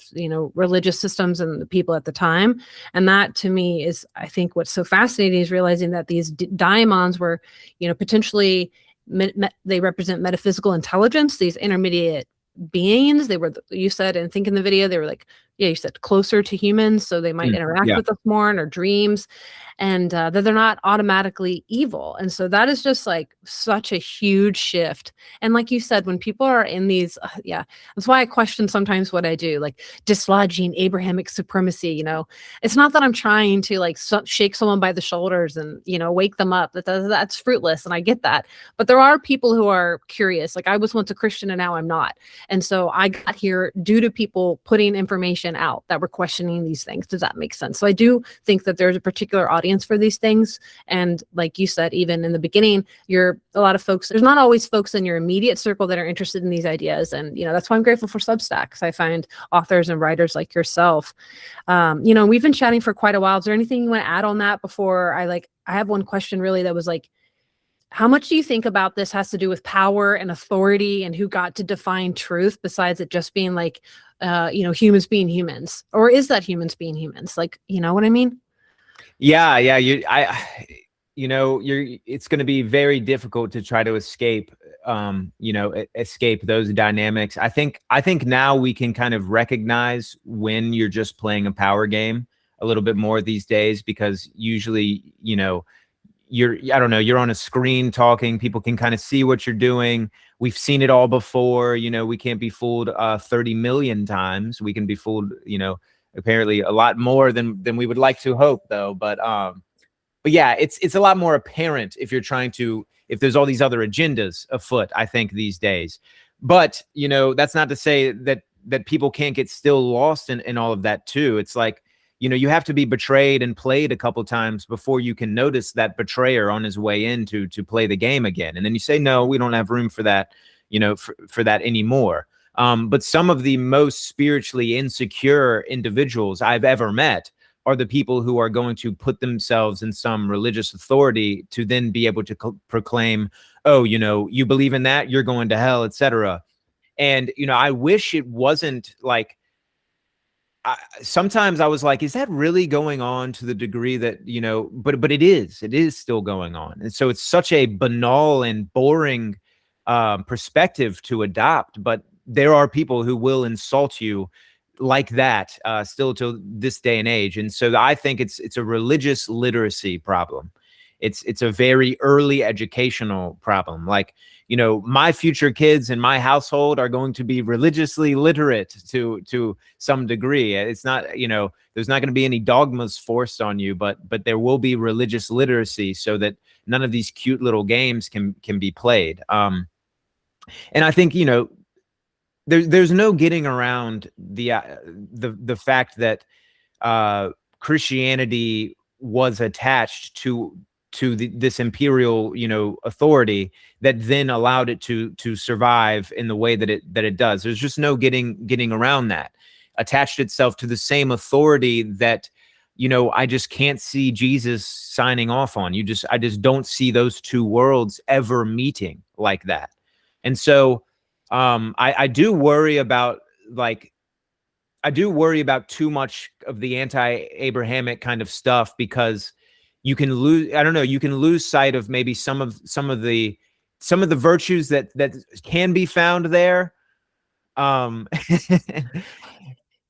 religious systems and the people at the time. And that, to me, is, I think, what's so fascinating, is realizing that these daimons were potentially they represent metaphysical intelligence, these intermediate beings. They were, you said, and think in the video, they were like, yeah, you said closer to humans, so they might interact with us more in our dreams, and that they're not automatically evil. And so that is just like such a huge shift. And like you said, when people are in these, that's why I question sometimes what I do, like dislodging Abrahamic supremacy. It's not that I'm trying to like shake someone by the shoulders and wake them up. That's fruitless, and I get that. But there are people who are curious. Like, I was once a Christian and now I'm not, and so I got here due to people putting information out that were questioning these things. Does that make sense? So I do think that there's a particular audience for these things. And like you said, even in the beginning, there's not always folks in your immediate circle that are interested in these ideas. And, that's why I'm grateful for Substack, because I find authors and writers like yourself. We've been chatting for quite a while. Is there anything you want to add on that before I have one question really that was like, how much do you think about this has to do with power and authority and who got to define truth, besides it just being like, humans being humans? Or is that humans being humans? Like, you know what I mean? Yeah. It's going to be very difficult to try to escape those dynamics. I think now we can kind of recognize when you're just playing a power game a little bit more these days, because usually, you're on a screen talking, people can kind of see what you're doing. We've seen it all before. We can't be fooled 30 million times. We can be fooled, apparently a lot more than we would like to hope, though. But yeah, it's a lot more apparent if there's all these other agendas afoot, I think, these days. But, that's not to say that people can't get still lost in all of that too. It's like, you have to be betrayed and played a couple times before you can notice that betrayer on his way in to play the game again. And then you say, no, we don't have room for that, for that anymore. But some of the most spiritually insecure individuals I've ever met are the people who are going to put themselves in some religious authority to then be able to proclaim, oh, you believe in that, you're going to hell, etc. And, I wish it wasn't like, sometimes I was like, is that really going on to the degree that, but it is still going on. And so it's such a banal and boring perspective to adopt, but there are people who will insult you like that still to this day and age. And so I think it's a religious literacy problem. It's a very early educational problem. Like, my future kids in my household are going to be religiously literate to some degree. It's not, there's not going to be any dogmas forced on you, but there will be religious literacy so that none of these cute little games can be played. And I think, there's no getting around the fact that Christianity was attached to this imperial, authority that then allowed it to survive in the way that it does. There's just no getting around that. Attached itself to the same authority that, I just can't see Jesus signing off on. I just don't see those two worlds ever meeting like that. And so I do worry about too much of the anti-Abrahamic kind of stuff, because you can lose sight of maybe some of the virtues that can be found there. And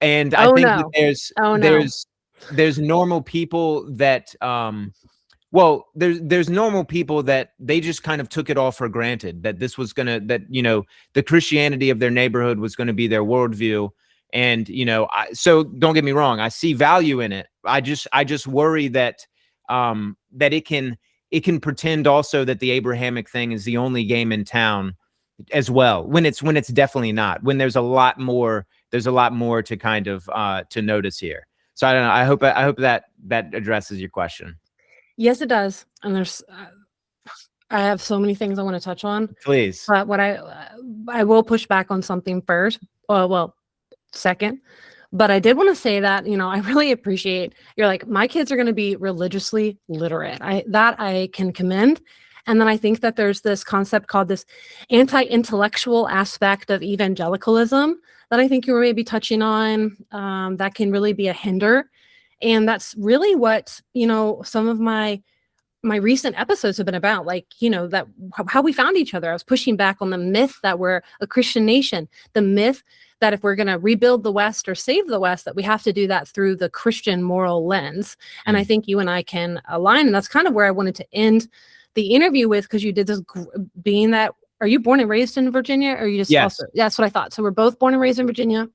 I think that there's normal people that there's normal people that they just kind of took it all for granted, that this was the Christianity of their neighborhood was going to be their worldview. And, so don't get me wrong, I see value in it. I just worry that that it can pretend also that the Abrahamic thing is the only game in town as well, when it's definitely not, when there's a lot more to kind of to notice here. So I don't know. I hope that addresses your question. Yes, it does. And I have so many things I want to touch on. Please. But what I will push back on something first. Second. But I did want to say that, I really appreciate you're like, my kids are going to be religiously literate. I can commend. And then I think that there's this concept called this anti-intellectual aspect of evangelicalism that I think you were maybe touching on, that can really be a hinder. And that's really what, some of my recent episodes have been about, like, that how we found each other. I was pushing back on the myth that we're a Christian nation, the myth that if we're going to rebuild the West or save the West, that we have to do that through the Christian moral lens. And I think you and I can align. And that's kind of where I wanted to end the interview with, because you did this being that, are you born and raised in Virginia, or you just yes. That's what I thought. So we're both born and raised in Virginia.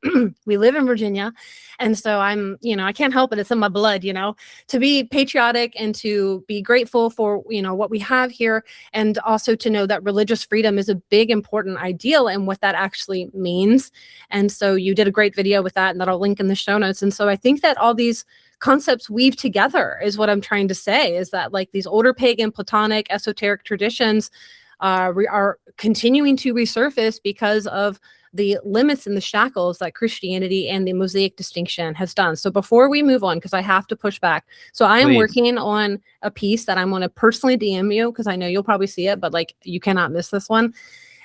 We live in Virginia. And so I'm, I can't help it. It's in my blood, to be patriotic and to be grateful for, what we have here. And also to know that religious freedom is a big, important ideal and what that actually means. And so you did a great video with that, and that I'll link in the show notes. And so I think that all these concepts weave together is what I'm trying to say, is that like these older pagan, Platonic, esoteric traditions are continuing to resurface because of the limits and the shackles that Christianity and the Mosaic distinction has done. So before we move on, because I have to push back. So I am working on a piece that I'm going to personally DM you, because I know you'll probably see it, but like you cannot miss this one.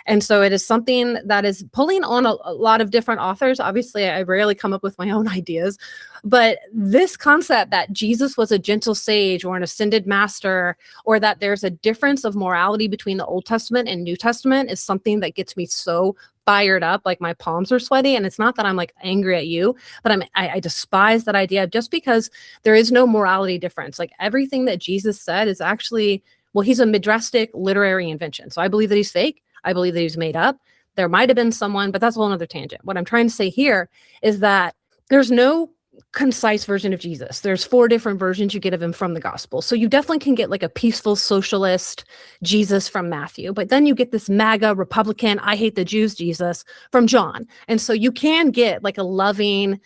And so it is something that is pulling on a lot of different authors. Obviously, I rarely come up with my own ideas, but this concept that Jesus was a gentle sage or an ascended master, or that there's a difference of morality between the Old Testament and New Testament, is something that gets me so fired up, like my palms are sweaty. And it's not that I'm like angry at you, but I despise that idea, just because there is no morality difference. Like everything that Jesus said is actually, well, he's a midrastic literary invention. So I believe that he's fake. I believe that he's made up. There might have been someone, but that's a whole other tangent. What I'm trying to say here is that there's no concise version of Jesus. There's 4 different versions you get of him from the gospel. So you definitely can get like a peaceful socialist Jesus from Matthew, but then you get this MAGA Republican, I hate the Jews Jesus from John. And so you can get like a loving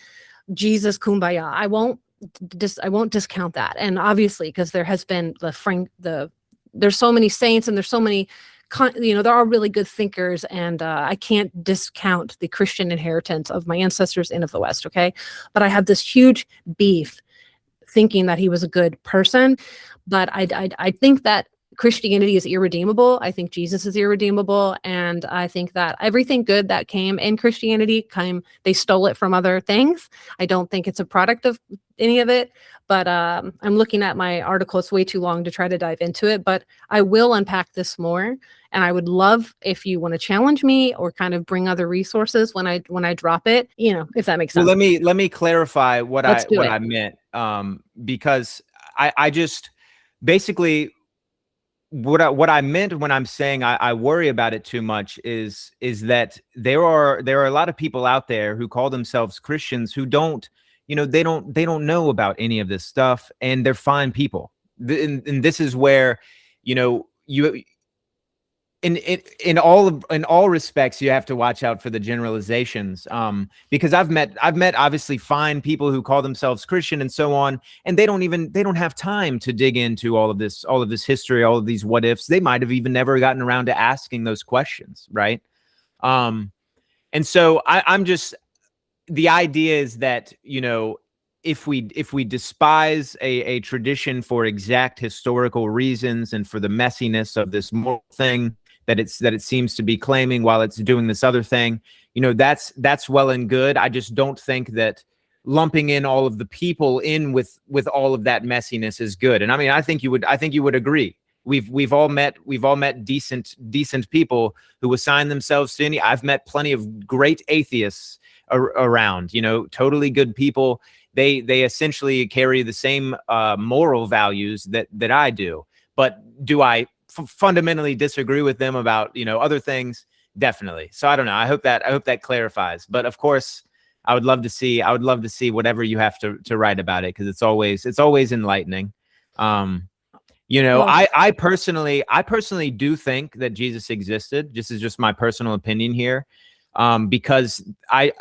Jesus kumbaya. I won't discount that. And obviously, because there has been there's so many saints, and there's so many there are really good thinkers, and I can't discount the Christian inheritance of my ancestors and of the West, okay? But I have this huge beef thinking that he was a good person. But I think that Christianity is irredeemable. I think Jesus is irredeemable. And I think that everything good that came in Christianity they stole it from other things. I don't think it's a product of any of it. But I'm looking at my article. It's way too long to try to dive into it, but I will unpack this more. And I would love if you want to challenge me or kind of bring other resources when I drop it, if that makes sense. Well, let me clarify what I meant, because I just basically what I meant when I'm saying I worry about it too much is that there are a lot of people out there who call themselves Christians who don't, they don't know about any of this stuff, and they're fine people. And this is where, you in all respects, you have to watch out for the generalizations, because I've met obviously fine people who call themselves Christian and so on, and they don't have time to dig into all of this history, all of these what ifs. They might have even never gotten around to asking those questions, right? And so I'm just, the idea is that, if we despise a tradition for exact historical reasons and for the messiness of this moral thing that it seems to be claiming while it's doing this other thing, that's well and good. I just don't think that lumping in all of the people in with all of that messiness is good. And I mean, I think you would agree. We've all met decent people who assign themselves to any. I've met plenty of great atheists around, totally good people. They essentially carry the same moral values that I do. But do I fundamentally disagree with them about other things? Definitely. So I don't know. I hope that clarifies. But of course, I would love to see whatever you have to write about it, because it's always enlightening. I personally do think that Jesus existed. This is just my personal opinion here, because I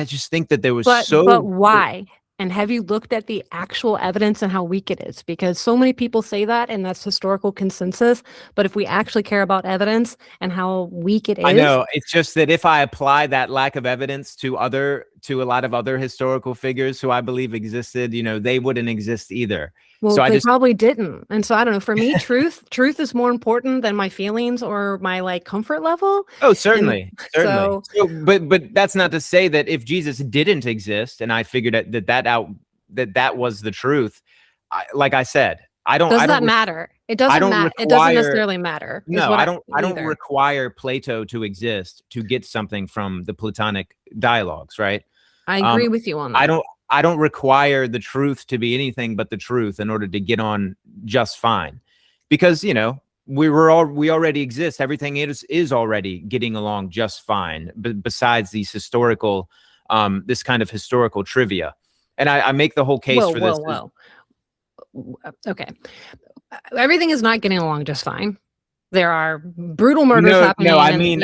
just think that there was but why? And have you looked at the actual evidence and how weak it is? Because so many people say that, and that's historical consensus. But if we actually care about evidence and how weak it is, I know, it's just that if I apply that lack of evidence to a lot of other historical figures who I believe existed, they wouldn't exist either. Well, so they probably didn't. And so I don't know. For me, truth is more important than my feelings or my comfort level. Oh, certainly. So, but that's not to say that if Jesus didn't exist and I figured that was the truth, like I said, does that matter? It doesn't matter. It doesn't necessarily matter. No, I don't require Plato to exist to get something from the Platonic dialogues, right? I agree with you on that. I don't require the truth to be anything but the truth in order to get on just fine, because we already exist. Everything is already getting along just fine. Besides these historical, this kind of historical trivia, and I make the whole case for this. Okay, everything is not getting along just fine. There are brutal murders happening. No, I mean,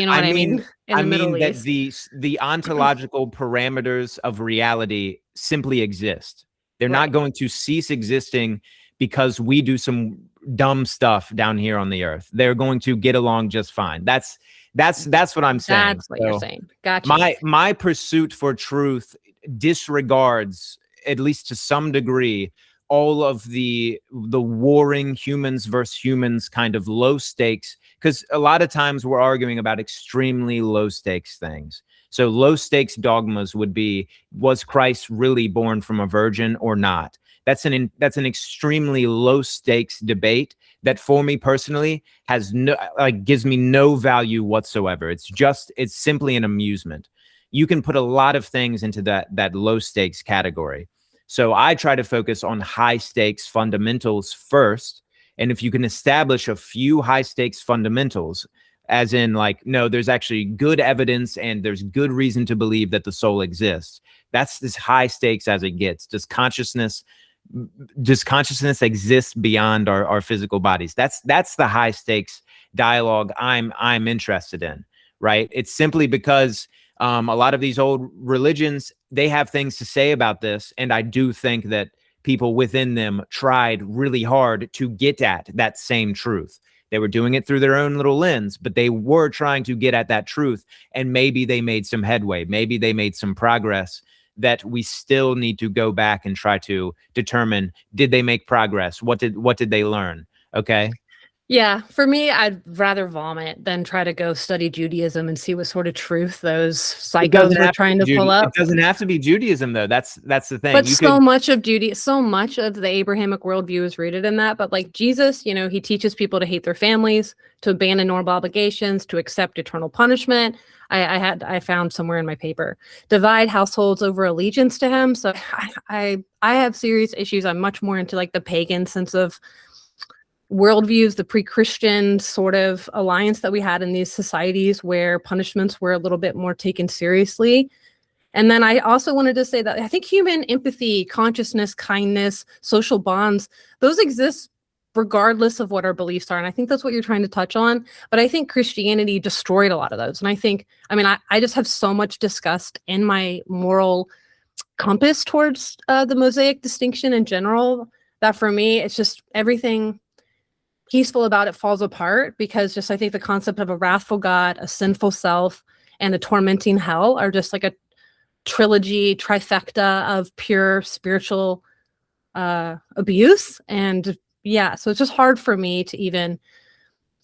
that the ontological parameters of reality simply exist. They're not going to cease existing because we do some dumb stuff down here on the earth. They're going to get along just fine. That's what I'm saying. That's what you're saying. Gotcha. My pursuit for truth disregards, at least to some degree, all of the warring humans versus humans kind of low stakes, because a lot of times we're arguing about extremely low stakes things. So low stakes dogmas would be, was Christ really born from a virgin or not? That's an extremely low stakes debate that for me personally has gives me no value whatsoever. It's simply an amusement. You can put a lot of things into that low stakes category. So I try to focus on high stakes fundamentals first. And if you can establish a few high stakes fundamentals, as in no, there's actually good evidence and there's good reason to believe that the soul exists. That's as high stakes as it gets. Does consciousness exist beyond our physical bodies? That's the high stakes dialogue I'm interested in, right? It's simply because a lot of these old religions, they have things to say about this. And I do think that people within them tried really hard to get at that same truth. They were doing it through their own little lens, but they were trying to get at that truth. And maybe they made some headway. Maybe they made some progress. that we still need to go back and try to determine, did they make progress? What did they learn? Okay. Yeah, for me, I'd rather vomit than try to go study Judaism and see what sort of truth those psychos are trying to pull up. It doesn't have to be Judaism, though. That's the thing. But so much of the Abrahamic worldview is rooted in that. But like Jesus, he teaches people to hate their families, to abandon normal obligations, to accept eternal punishment. I found somewhere in my paper, divide households over allegiance to him. So I have serious issues. I'm much more into like the pagan sense of worldviews, the pre-Christian sort of alliance that we had in these societies where punishments were a little bit more taken seriously. And then I also wanted to say that I think human empathy, consciousness, kindness, social bonds, those exist regardless of what our beliefs are. And I think that's what you're trying to touch on. But I think Christianity destroyed a lot of those. And I just have so much disgust in my moral compass towards the Mosaic distinction in general, that for me, it's just everything peaceful about it falls apart, because I think the concept of a wrathful God, a sinful self, and a tormenting hell are just like a trifecta of pure spiritual abuse. And yeah, so it's just hard for me to even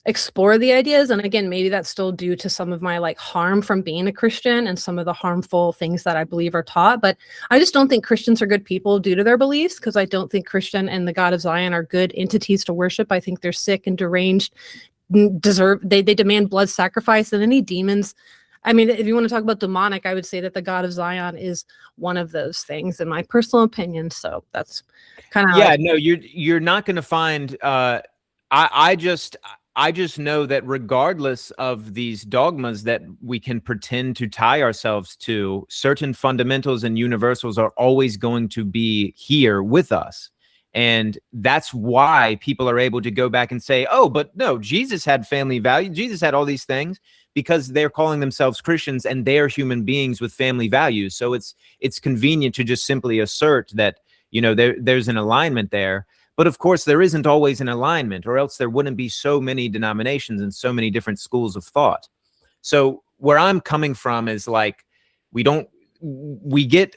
explore the ideas. And again, maybe that's still due to some of my like harm from being a Christian and some of the harmful things that I believe are taught. But I just don't think Christians are good people due to their beliefs, because I don't think Christian and the God of Zion are good entities to worship. I think they're sick and deranged, they demand blood sacrifice, and any demons. I mean, if you want to talk about demonic, I would say that the God of Zion is one of those things in my personal opinion. So that's kind of no, you're not going to find I just know that regardless of these dogmas that we can pretend to tie ourselves to, certain fundamentals and universals are always going to be here with us. And that's why people are able to go back and say, oh, but no, Jesus had family value. Jesus had all these things, because they're calling themselves Christians and they're human beings with family values. So it's convenient to just simply assert that, there's an alignment there. But of course, there isn't always an alignment, or else there wouldn't be so many denominations and so many different schools of thought. So where I'm coming from is like, we get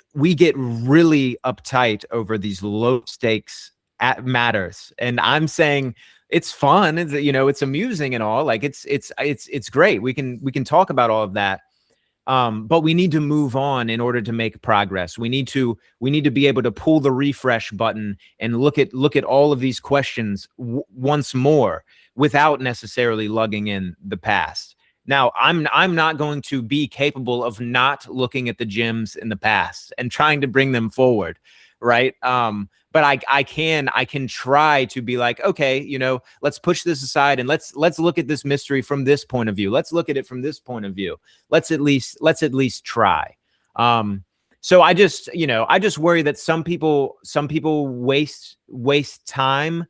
really uptight over these low stakes matters. And I'm saying it's fun, it's amusing and all, like it's great. We can talk about all of that. But we need to move on in order to make progress. We need to be able to pull the refresh button and look at all of these questions once more without necessarily lugging in the past. Now, I'm not going to be capable of not looking at the gems in the past and trying to bring them forward, right? But I can try to be like, okay, let's push this aside and let's look at this mystery from this point of view. Let's look at it from this point of view. Let's at least try. So I just worry that some people waste time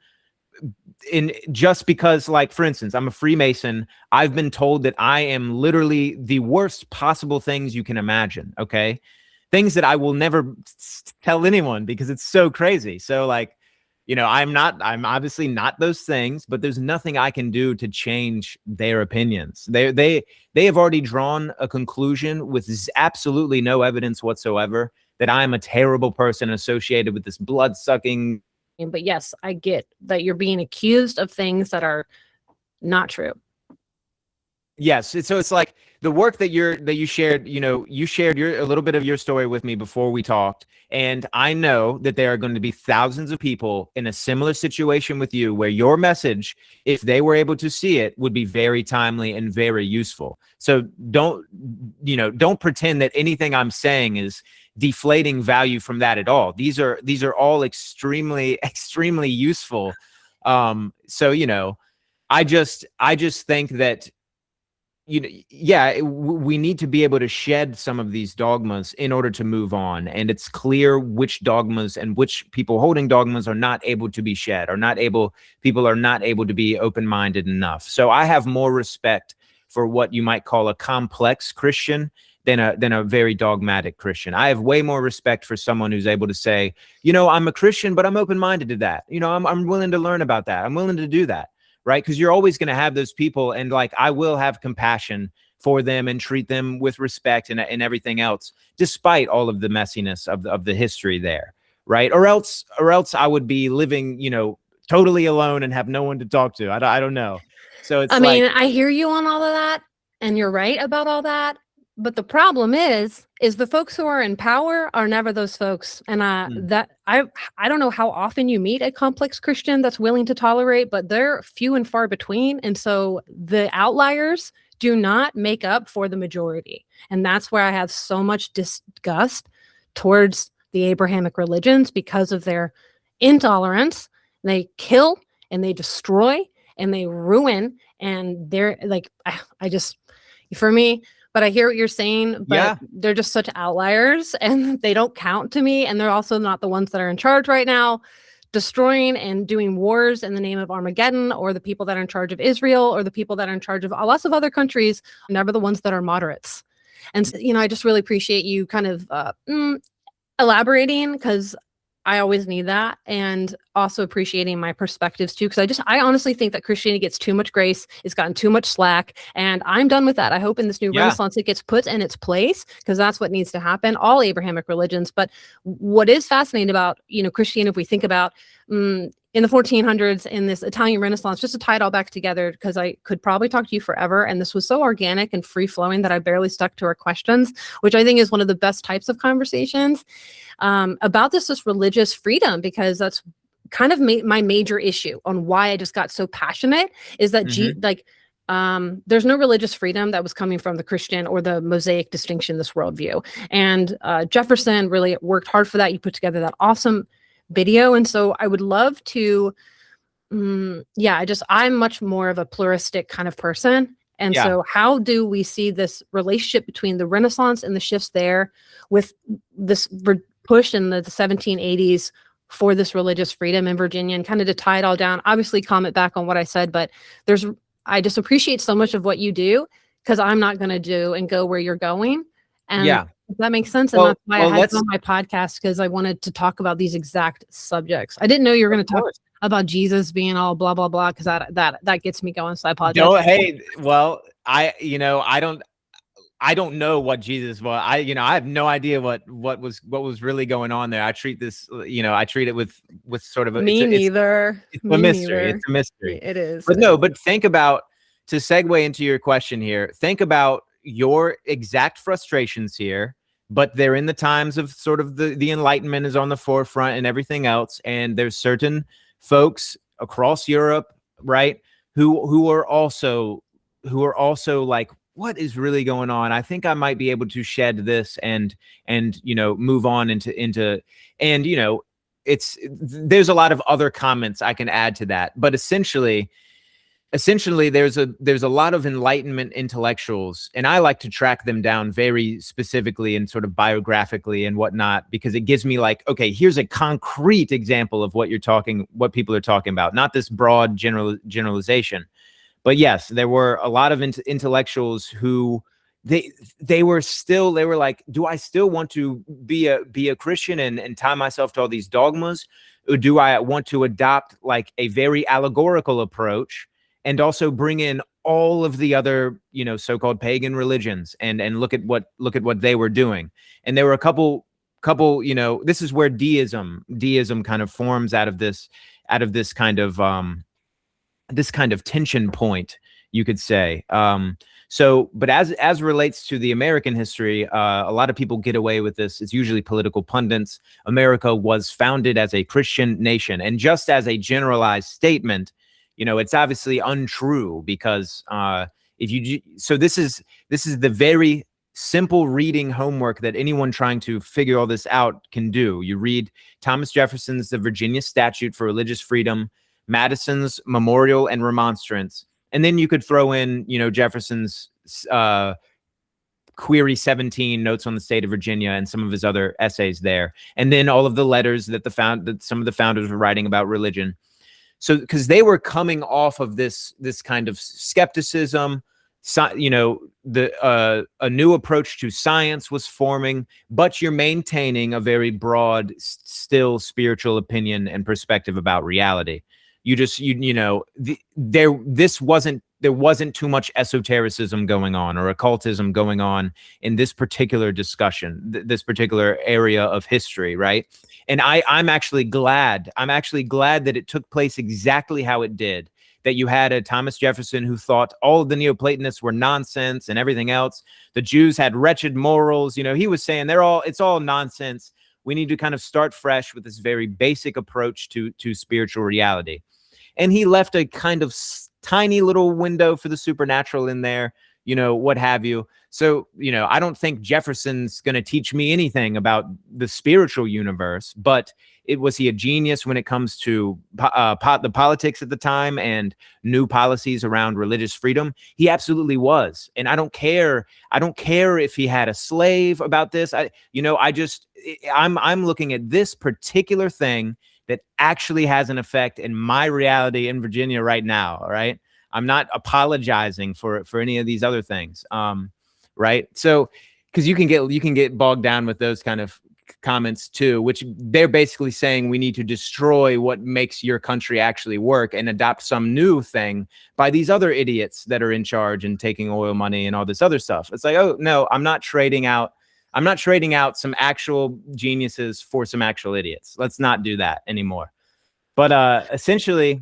in just because, like, for instance, I'm a Freemason. I've been told that I am literally the worst possible things you can imagine. Okay. Things that I will never tell anyone because it's so crazy. So like, I'm obviously not those things, but there's nothing I can do to change their opinions. They have already drawn a conclusion with absolutely no evidence whatsoever that I'm a terrible person associated with this blood-sucking. But yes, I get that you're being accused of things that are not true. Yes. So it's like the work that you shared, you shared a little bit of your story with me before we talked. And I know that there are going to be thousands of people in a similar situation with you where your message, if they were able to see it, would be very timely and very useful. So don't pretend that anything I'm saying is deflating value from that at all. These are all extremely, extremely useful. So, I just think that, we need to be able to shed some of these dogmas in order to move on. And it's clear which dogmas and which people holding dogmas are not able to be shed, people are not able to be open-minded enough. So I have more respect for what you might call a complex Christian than a very dogmatic Christian. I have way more respect for someone who's able to say, I'm a Christian, but I'm open-minded to that. I'm willing to learn about that. I'm willing to do that. Right? Because you're always going to have those people, and like, I will have compassion for them and treat them with respect and everything else, despite all of the messiness of the history there, right? Or else I would be living, totally alone and have no one to talk to. I don't know. So it's mean, I hear you on all of that, and you're right about all that. But the problem is the folks who are in power are never those folks. And I don't know how often you meet a complex Christian that's willing to tolerate, but they're few and far between. And so the outliers do not make up for the majority. And that's where I have so much disgust towards the Abrahamic religions, because of their intolerance. They kill and they destroy and they ruin. And they're like, I just, for me, but I hear what you're saying, but they're just such outliers and they don't count to me. And they're also not the ones that are in charge right now, destroying and doing wars in the name of Armageddon, or the people that are in charge of Israel, or the people that are in charge of lots of other countries, never the ones that are moderates. And, I just really appreciate you kind of elaborating, because I always need that, and also appreciating my perspectives too, because I honestly think that Christianity gets too much grace. It's gotten too much slack, and I'm done with that. I hope in this new Renaissance it gets put in its place, because that's what needs to happen. All Abrahamic religions. But what is fascinating about Christianity, if we think about in the 1400s, in this Italian Renaissance, just to tie it all back together, because I could probably talk to you forever, and this was so organic and free flowing that I barely stuck to our questions, which I think is one of the best types of conversations about this religious freedom, because that's kind of my major issue on why I just got so passionate, is that there's no religious freedom that was coming from the Christian or the Mosaic distinction, this worldview. And Jefferson really worked hard for that. You put together that awesome video. And so I would love to, I'm much more of a pluralistic kind of person. And so how do we see this relationship between the Renaissance and the shifts there, with this push in the 1780s for this religious freedom in Virginia, and kind of to tie it all down, obviously comment back on what I said, but I just appreciate so much of what you do, because I'm not going to do and go where you're going. And if that makes sense. And that's why I had you on my podcast, because I wanted to talk about these exact subjects. I didn't know you were going to talk about Jesus being all blah, blah, blah, because that gets me going. So I apologize. I don't know what Jesus was. I have no idea what was really going on there. I treat this, I treat it with sort of me neither. It's a mystery. It's a mystery. It is. But think about, to segue into your question here, think about your exact frustrations here, but they're in the times of sort of the Enlightenment is on the forefront and everything else. And there's certain folks across Europe, right, who are also like, what is really going on? I think I might be able to shed this and move on into and there's a lot of other comments I can add to that, but essentially there's a lot of Enlightenment intellectuals, and I like to track them down very specifically and sort of biographically and whatnot, because it gives me like, okay, here's a concrete example of what people are talking about, not this broad generalization. But yes, there were a lot of intellectuals who they were like, do I still want to be a Christian and tie myself to all these dogmas, or do I want to adopt like a very allegorical approach and also bring in all of the other so-called pagan religions and look at what they were doing? And there were a couple this is where deism kind of forms out of this kind of tension point, you could say. But as relates to the American history, a lot of people get away with this. It's usually political pundits. America was founded as a Christian nation, and just as a generalized statement, it's obviously untrue, because this is the very simple reading homework that anyone trying to figure all this out can do. You read Thomas Jefferson's The Virginia Statute for Religious Freedom, Madison's Memorial and Remonstrance, and then you could throw in, Jefferson's Query 17, Notes on the State of Virginia, and some of his other essays there, and then all of the letters that some of the founders were writing about religion. So, because they were coming off of this kind of skepticism, a new approach to science was forming, but you're maintaining a very broad, still spiritual opinion and perspective about reality. There wasn't too much esotericism going on or occultism going on in this particular discussion, this particular area of history, right? And I'm actually glad that it took place exactly how it did, that you had a Thomas Jefferson who thought all of the Neoplatonists were nonsense and everything else. The Jews had wretched morals. He was saying it's all nonsense. We need to kind of start fresh with this very basic approach to spiritual reality. And he left a kind of tiny little window for the supernatural in there, what have you. So, I don't think Jefferson's going to teach me anything about the spiritual universe, but was he a genius when it comes to the politics at the time and new policies around religious freedom? He absolutely was. And I don't care if he had a slave about this. I'm looking at this particular thing that actually has an effect in my reality in Virginia right now. All right. I'm not apologizing for any of these other things. Right. So, because you can get bogged down with those kind of comments too, which they're basically saying we need to destroy what makes your country actually work and adopt some new thing by these other idiots that are in charge and taking oil money and all this other stuff. It's like, oh no, I'm not trading out some actual geniuses for some actual idiots. Let's not do that anymore. But essentially,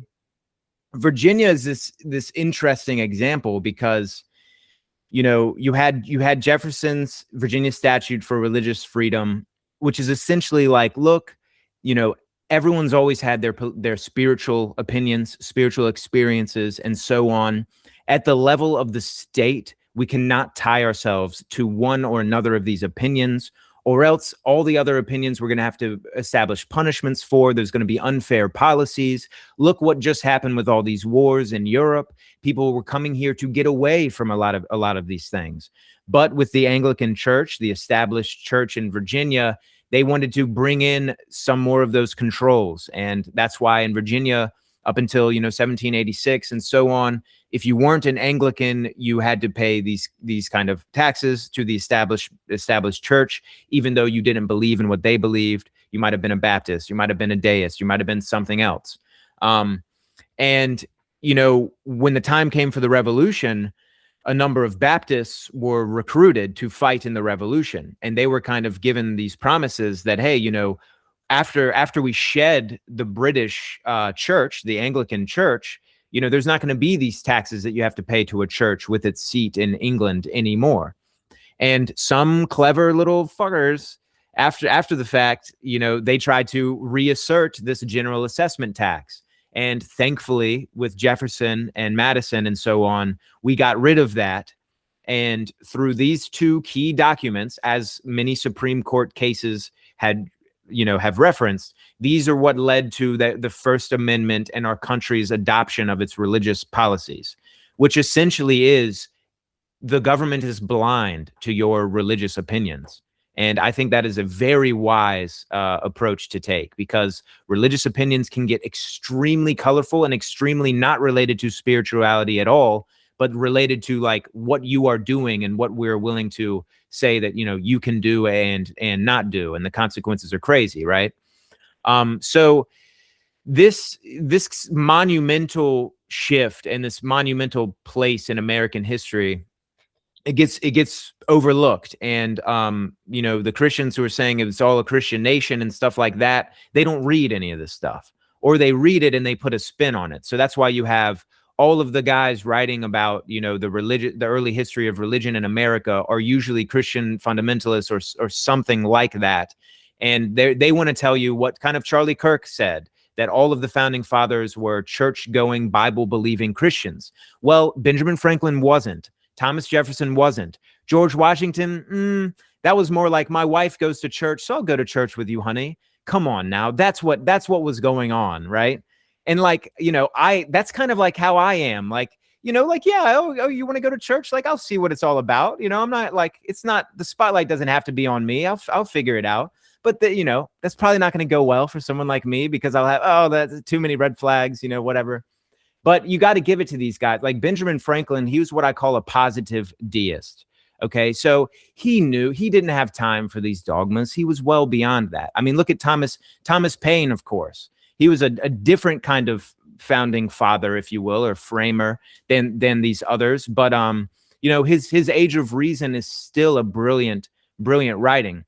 Virginia is this interesting example because you had Jefferson's Virginia Statute for Religious Freedom, which is essentially like, look, everyone's always had their spiritual opinions, spiritual experiences, and so on. At the level of the state, we cannot tie ourselves to one or another of these opinions, or else all the other opinions we're going to have to establish punishments for. There's going to be unfair policies. Look what just happened with all these wars in Europe. People were coming here to get away from a lot of these things. But with the Anglican Church, the established church in Virginia, they wanted to bring in some more of those controls. And that's why in Virginia, up until 1786 and so on, if you weren't an Anglican, you had to pay these kind of taxes to the established church, even though you didn't believe in what they believed. You might have been a Baptist, you might have been a Deist, you might have been something else. And when the time came for the Revolution, a number of Baptists were recruited to fight in the Revolution, and they were kind of given these promises that, hey, after we shed the British church, the Anglican Church, there's not going to be these taxes that you have to pay to a church with its seat in England anymore. And some clever little fuckers, after the fact, they tried to reassert this general assessment tax. And thankfully, with Jefferson and Madison and so on, we got rid of that. And through these two key documents, as many Supreme Court cases have referenced, these are what led to the First Amendment and our country's adoption of its religious policies, which essentially is the government is blind to your religious opinions. And I think that is a very wise approach to take, because religious opinions can get extremely colorful and extremely not related to spirituality at all, but related to like what you are doing and what we're willing to say that, you can do and not do. And the consequences are crazy, right? So this monumental shift and this monumental place in American history, it gets overlooked. And the Christians who are saying it's all a Christian nation and stuff like that, they don't read any of this stuff, or they read it and they put a spin on it. So that's why you have all of the guys writing about the early history of religion in America are usually Christian fundamentalists or something like that. And they want to tell you what kind of Charlie Kirk said, that all of the founding fathers were church-going, Bible-believing Christians. Well, Benjamin Franklin wasn't. Thomas Jefferson wasn't. George Washington, that was more like, my wife goes to church, so I'll go to church with you, honey. Come on now. That's what was going on, right? And like, that's kind of like how I am. Like, yeah, oh, you want to go to church? Like, I'll see what it's all about. I'm not like, it's not, the spotlight doesn't have to be on me. I'll figure it out. But that's probably not going to go well for someone like me, because I'll have, that's too many red flags, whatever. But you got to give it to these guys. Like Benjamin Franklin, he was what I call a positive deist. Okay, so he knew he didn't have time for these dogmas. He was well beyond that. I mean, look at Thomas Paine, of course. He was a different kind of founding father, if you will, or framer than these others. But his Age of Reason is still a brilliant writing.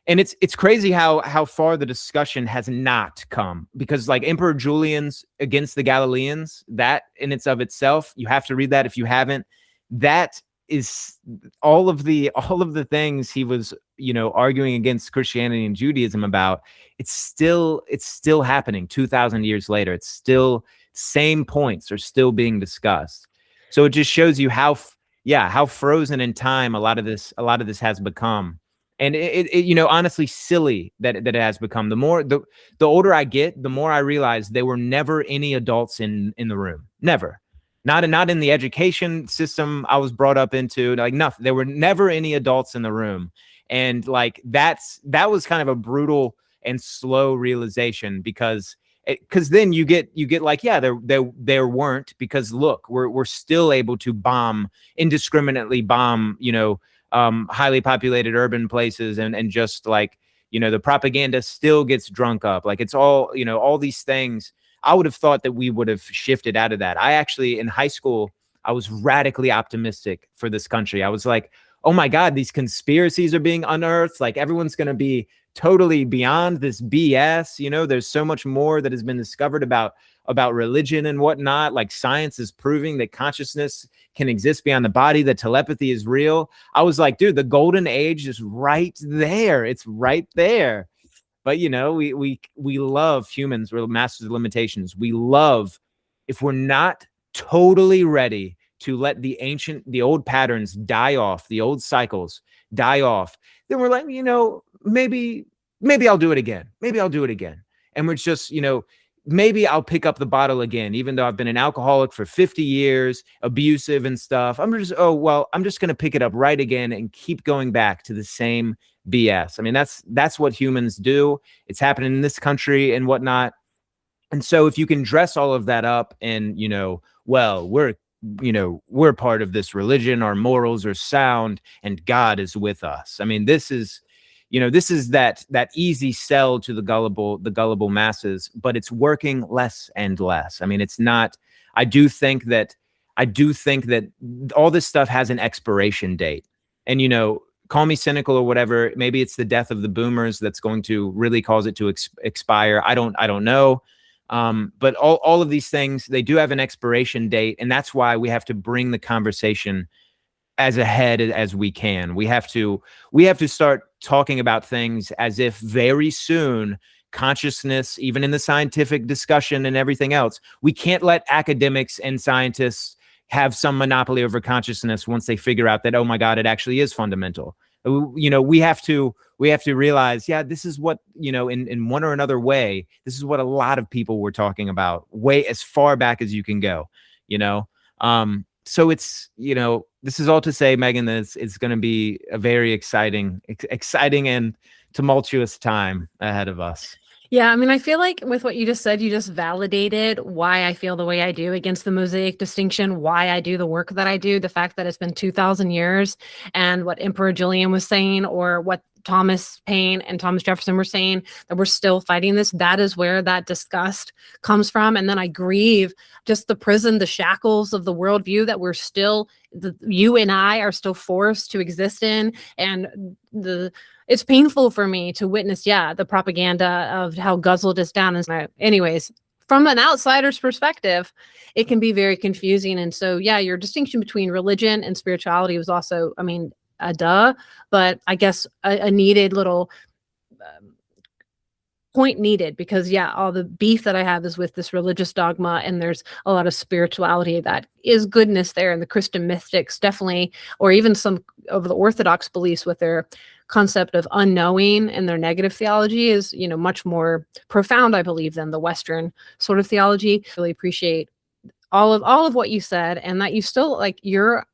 And it's crazy how far the discussion has not come, because like Emperor Julian's Against the Galileans, that in its of itself, you have to read that if you haven't. That is all of the things he was, arguing against Christianity and Judaism about. It's still happening 2,000 years later. It's still, same points are still being discussed. So it just shows you how frozen in time a lot of this has become. And it honestly silly that it has become. The older I get, the more I realize there were never any adults in the room. Never. Not in the education system I was brought up into. Like nothing. There were never any adults in the room. And like that was kind of a brutal and slow realization, because then you get like, yeah, there weren't, because look, we're still able to indiscriminately bomb, highly populated urban places, and just like, the propaganda still gets drunk up. Like it's all, all these things. I would have thought that we would have shifted out of that. I actually, in high school, I was radically optimistic for this country. I was like, oh my God, these conspiracies are being unearthed. Like everyone's going to be totally beyond this BS. There's so much more that has been discovered about religion and whatnot. Like science is proving that consciousness can exist beyond the body, that telepathy is real. I was like, dude, the golden age is right there. It's right there. But we love humans. We're masters of limitations. We love, if we're not totally ready to let the old patterns die off, the old cycles die off, then we're like, maybe I'll do it again. Maybe I'll do it again. And we're just, maybe I'll pick up the bottle again, even though I've been an alcoholic for 50 years, abusive and stuff. I'm just going to pick it up right again and keep going back to the same BS. I mean, that's what humans do. It's happening in this country and whatnot. And so if you can dress all of that up and, we're part of this religion, our morals are sound, and God is with us. I mean, this is that easy sell to the gullible masses, but it's working less and less. I mean, it's not. I do think that all this stuff has an expiration date, and call me cynical or whatever. Maybe it's the death of the boomers that's going to really cause it to expire. I don't know. But all of these things, they do have an expiration date, and that's why we have to bring the conversation as ahead as we can. We have to start talking about things as if very soon consciousness, even in the scientific discussion and everything else, we can't let academics and scientists have some monopoly over consciousness once they figure out that, oh my God, it actually is fundamental. We have to realize, yeah, this is what, in one or another way, this is what a lot of people were talking about way as far back as you can go, so it's, this is all to say, Megan, that it's going to be a very exciting and tumultuous time ahead of us. Yeah, I mean, I feel like with what you just said, you just validated why I feel the way I do against the Mosaic distinction, why I do the work that I do, the fact that it's been 2,000 years, and what Emperor Julian was saying, or what Thomas Paine and Thomas Jefferson were saying, that we're still fighting this. That is where that disgust comes from. And then I grieve just the prison, the shackles of the worldview that we're still, you and I are still forced to exist in. And it's painful for me to witness, the propaganda of how guzzled us down. Anyways, from an outsider's perspective, it can be very confusing. And so, your distinction between religion and spirituality was also, but I guess a needed little point needed, because all the beef that I have is with this religious dogma, and there's a lot of spirituality that is goodness there, and the Christian mystics definitely, or even some of the Orthodox beliefs with their concept of unknowing and their negative theology is, much more profound, I believe, than the Western sort of theology. Really appreciate all of what you said, and that you still, like, your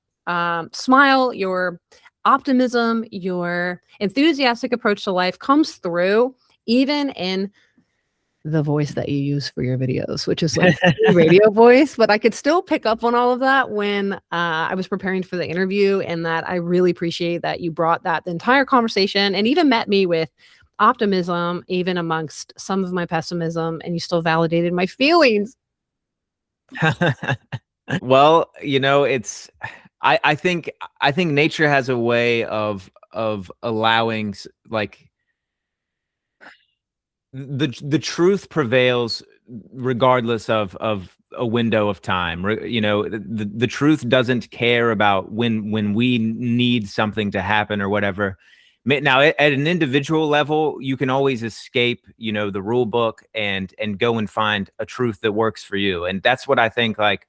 smile, your optimism, your enthusiastic approach to life comes through even in the voice that you use for your videos, which is like radio voice, but I could still pick up on all of that when I was preparing for the interview, and that I really appreciate that you brought that the entire conversation and even met me with optimism, even amongst some of my pessimism, and you still validated my feelings. Well, it's I think nature has a way of allowing like the truth prevails regardless of a window of time. The truth doesn't care about when we need something to happen or whatever. Now, at an individual level, you can always escape, the rule book and go and find a truth that works for you. And that's what I think, like,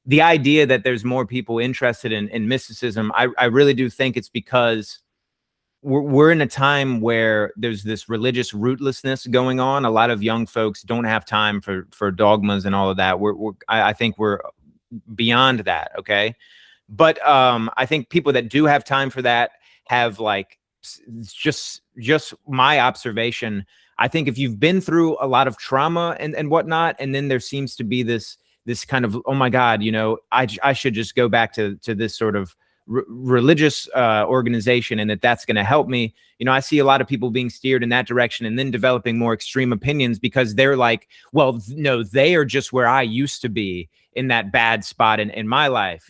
the idea that there's more people interested in mysticism, I really do think it's because we're in a time where there's this religious rootlessness going on. A lot of young folks don't have time for dogmas and all of that. I think we're beyond that. Okay. But I think people that do have time for that have, like, just my observation. I think if you've been through a lot of trauma and whatnot, and then there seems to be this kind of, oh my God, I should just go back to this sort of religious organization, and that's going to help me. I see a lot of people being steered in that direction and then developing more extreme opinions because they're like, well, no, they are just where I used to be in that bad spot in my life,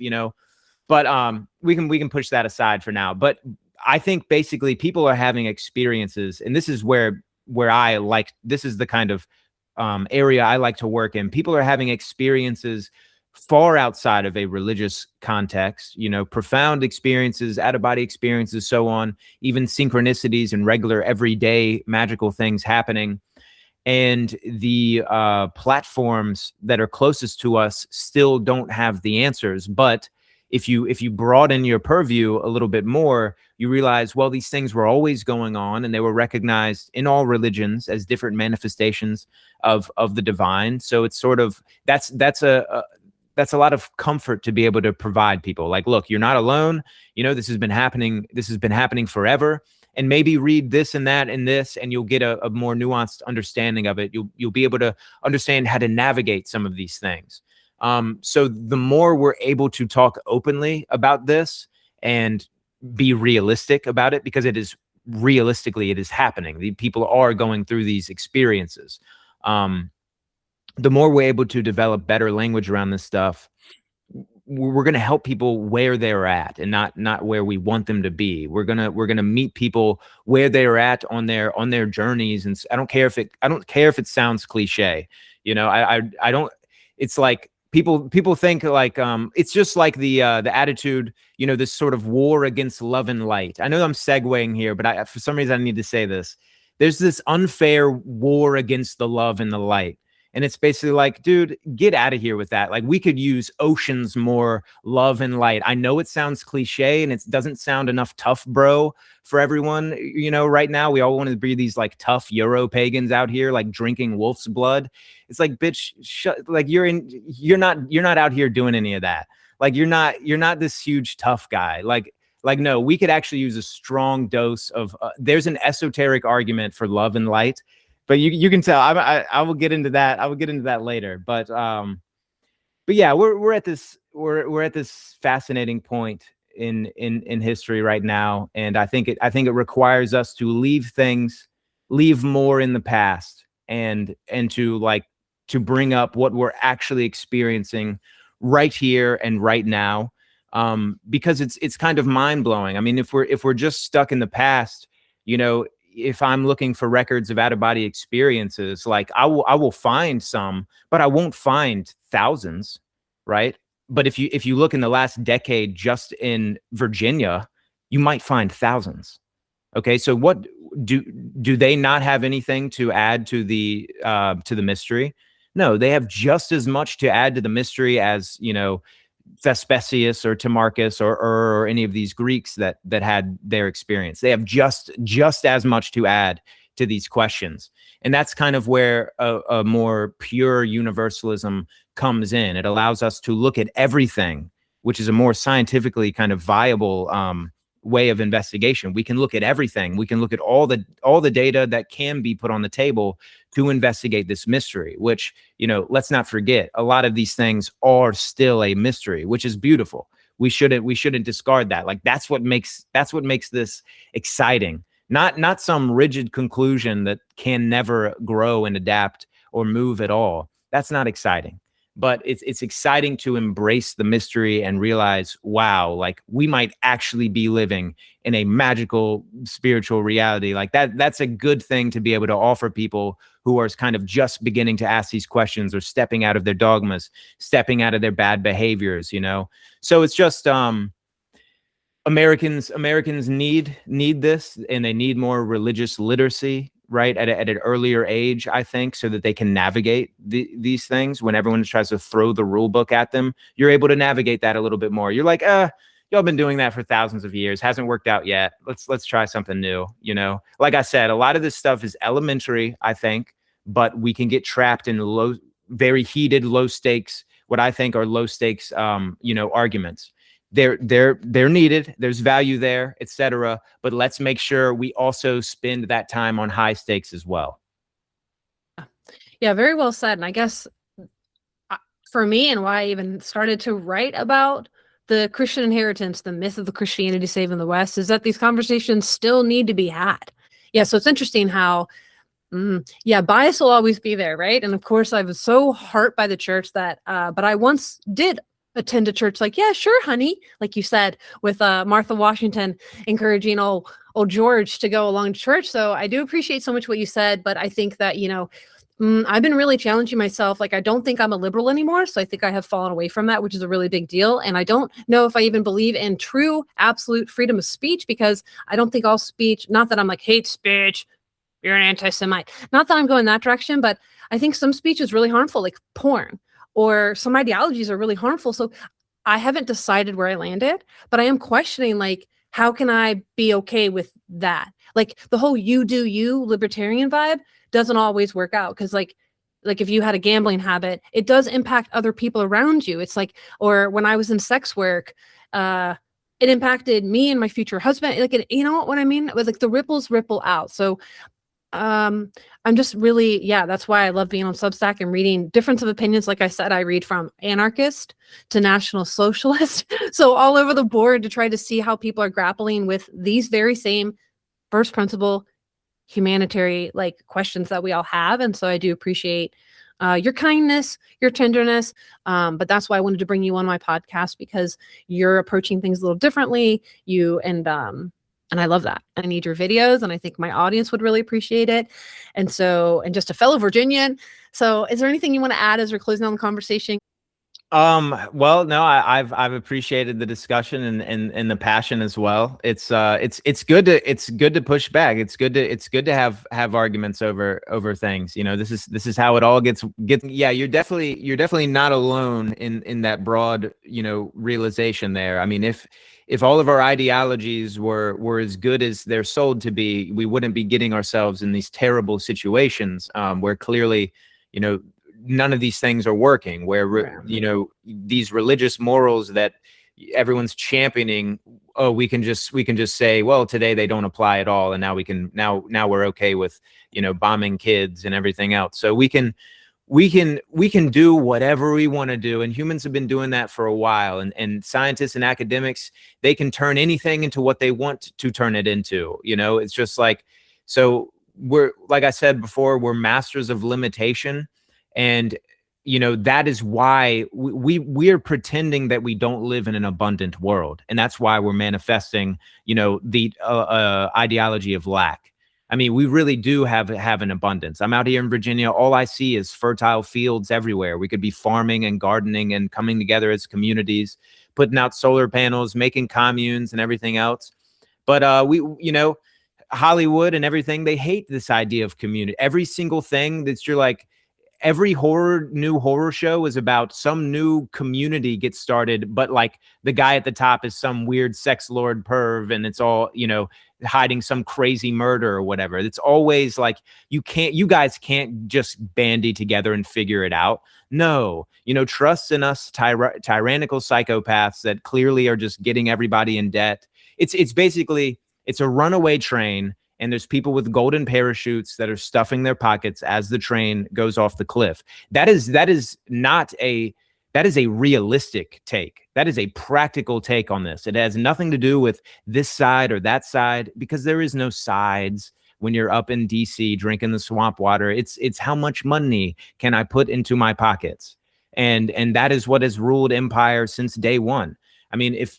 but we can push that aside for now. But I think basically people are having experiences, and this is where I like, this is the kind of area I like to work in. People are having experiences far outside of a religious context, profound experiences, out-of-body experiences, so on, even synchronicities and regular everyday magical things happening. And the platforms that are closest to us still don't have the answers. But if you broaden your purview a little bit more, you realize, well, these things were always going on, and they were recognized in all religions as different manifestations of the divine. So it's sort of, that's a lot of comfort to be able to provide people. Like, look, you're not alone. This has been happening. This has been happening forever. And maybe read this and that and this, and you'll get a more nuanced understanding of it. You'll be able to understand how to navigate some of these things. So the more we're able to talk openly about this and be realistic about it, because it is happening. The people are going through these experiences. The more we're able to develop better language around this stuff, we're going to help people where they're at and not where we want them to be. We're going to meet people where they're at on their journeys. And I don't care if it sounds cliche, I don't, it's like people think like, it's just like the attitude, this sort of war against love and light. I know I'm segueing here, but for some reason I need to say this. There's this unfair war against the love and the light. And it's basically like, dude, get out of here with that. Like, we could use oceans more love and light. I know it sounds cliche and it doesn't sound enough tough, bro, for everyone. Right now we all want to be these like tough Euro pagans out here, like drinking wolf's blood. It's like, bitch, like you're not out here doing any of that. Like, you're not this huge tough guy. Like, no, we could actually use a strong dose of, there's an esoteric argument for love and light. But you can tell I will get into that. I will get into that later. But yeah, we're at this fascinating point in history right now, and I think it requires us to leave more in the past and to bring up what we're actually experiencing right here and right now, because it's kind of mind blowing. I mean, if we're just stuck in the past, if I'm looking for records of out-of-body experiences, like I will find some, but I won't find thousands, right? But if you look in the last decade, just in Virginia, you might find thousands. Okay, so what do they not have anything to add to the mystery? No, they have just as much to add to the mystery as Thespesius or Timarchus or any of these Greeks that had their experience. They have just as much to add to these questions. And that's kind of where a more pure universalism comes in. It allows us to look at everything, which is a more scientifically kind of viable way of investigation. We can look at everything. We can look at all the data that can be put on the table to investigate this mystery, which, let's not forget, a lot of these things are still a mystery, which is beautiful. We shouldn't discard that. Like, that's what makes this exciting. Not some rigid conclusion that can never grow and adapt or move at all. That's not exciting. but it's exciting to embrace the mystery and realize, wow, like we might actually be living in a magical spiritual reality. Like that's a good thing to be able to offer people who are kind of just beginning to ask these questions or stepping out of their dogmas, stepping out of their bad behaviors, you know? So it's just, Americans need this, and they need more religious literacy, right, at an earlier age, I think, so that they can navigate these things. When everyone tries to throw the rule book at them, you're able to navigate that a little bit more. You're like, y'all been doing that for thousands of years, hasn't worked out yet. Let's try something new. You know, like I said, a lot of this stuff is elementary, I think, but we can get trapped in very heated, low stakes, what I think are low stakes, arguments. They're needed. There's value there, etc. But let's make sure we also spend that time on high stakes as well. Yeah, very well said. And I guess for me, and why I even started to write about the Christian inheritance, the myth of the Christianity saving the West, is that these conversations still need to be had. Yeah, so it's interesting how, bias will always be there, right? And of course, I was so hurt by the church that, but I once did attend a church like, yeah, sure, honey, like you said, with Martha Washington encouraging old George to go along to church. So I do appreciate so much what you said, but I think that, I've been really challenging myself. Like, I don't think I'm a liberal anymore. So I think I have fallen away from that, which is a really big deal. And I don't know if I even believe in true, absolute freedom of speech, because I don't think all speech, not that I'm like, hate speech, you're an anti-Semite, not that I'm going that direction, but I think some speech is really harmful, like porn, or some ideologies are really harmful. So I haven't decided where I landed, but I am questioning, like, how can I be okay with that? Like the whole you do you libertarian vibe doesn't always work out. Cause like if you had a gambling habit, it does impact other people around you. It's like, or when I was in sex work, it impacted me and my future husband. Like, you know what I mean? It was like the ripples ripple out. So I'm just really, that's why I love being on Substack and reading difference of opinions. Like I said, I read from anarchist to national socialist. So all over the board to try to see how people are grappling with these very same first principle humanitarian like questions that we all have. And so I do appreciate your kindness, your tenderness. But that's why I wanted to bring you on my podcast, because you're approaching things a little differently. And I love that. I need your videos, and I think my audience would really appreciate it. And just a fellow Virginian. So is there anything you want to add as we're closing on the conversation? Well, no, I've appreciated the discussion and the passion as well. It's good to push back. It's good to have arguments over things. You know, this is how it all gets. Yeah, you're definitely not alone in that broad, realization there. I mean, if all of our ideologies were as good as they're sold to be, we wouldn't be getting ourselves in these terrible situations, where clearly, none of these things are working, where, these religious morals that everyone's championing, we can just say, well, today they don't apply at all. And now we're okay with, bombing kids and everything else. So we can do whatever we want to do. And humans have been doing that for a while. And scientists and academics, they can turn anything into what they want to turn it into. It's just like, so we're, like I said before, we're masters of limitation. And, that is why we're pretending that we don't live in an abundant world. And that's why we're manifesting, the ideology of lack. I mean, we really do have an abundance. I'm out here in Virginia. All I see is fertile fields everywhere. We could be farming and gardening and coming together as communities, putting out solar panels, making communes and everything else. But Hollywood and everything, they hate this idea of community. Every single thing that you're like, every new horror show is about some new community gets started, but like the guy at the top is some weird sex lord perv, and it's all, hiding some crazy murder or whatever. It's always like, you guys can't just bandy together and figure it out. No, trust in us tyrannical psychopaths that clearly are just getting everybody in debt. It's basically, it's a runaway train. And there's people with golden parachutes that are stuffing their pockets as the train goes off the cliff. That is a realistic take. That is a practical take on this. It has nothing to do with this side or that side, because there is no sides when you're up in DC drinking the swamp water. It's how much money can I put into my pockets? And that is what has ruled empire since day one. I mean, if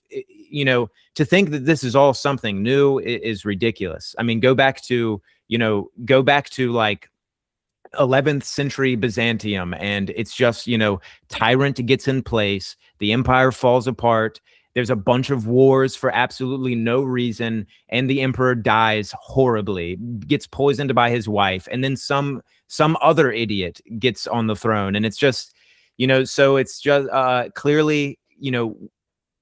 to think that this is all something new is ridiculous. I mean, go back to like 11th century Byzantium, and it's just, tyrant gets in place, the empire falls apart, there's a bunch of wars for absolutely no reason, and the emperor dies horribly, gets poisoned by his wife, and then some other idiot gets on the throne. And it's just, so it's just clearly,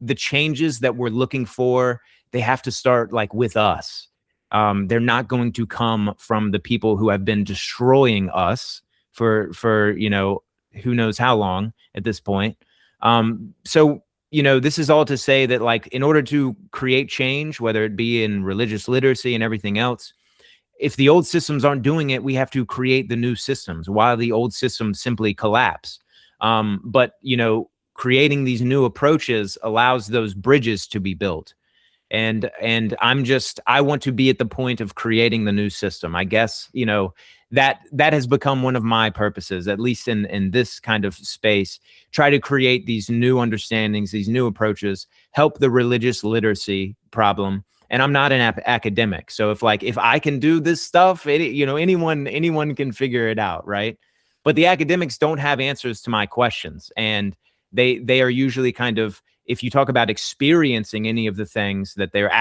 the changes that we're looking for, they have to start like with us. They're not going to come from the people who have been destroying us for who knows how long at this point. So this is all to say that, like, in order to create change, whether it be in religious literacy and everything else, if the old systems aren't doing it, we have to create the new systems while the old systems simply collapse. But creating these new approaches allows those bridges to be built. And I want to be at the point of creating the new system. I guess, that has become one of my purposes, at least in this kind of space. Try to create these new understandings, these new approaches, help the religious literacy problem. And I'm not an academic, so if I can do this stuff, anyone can figure it out, right? But the academics don't have answers to my questions, and they are usually kind of, if you talk about experiencing any of the things that they're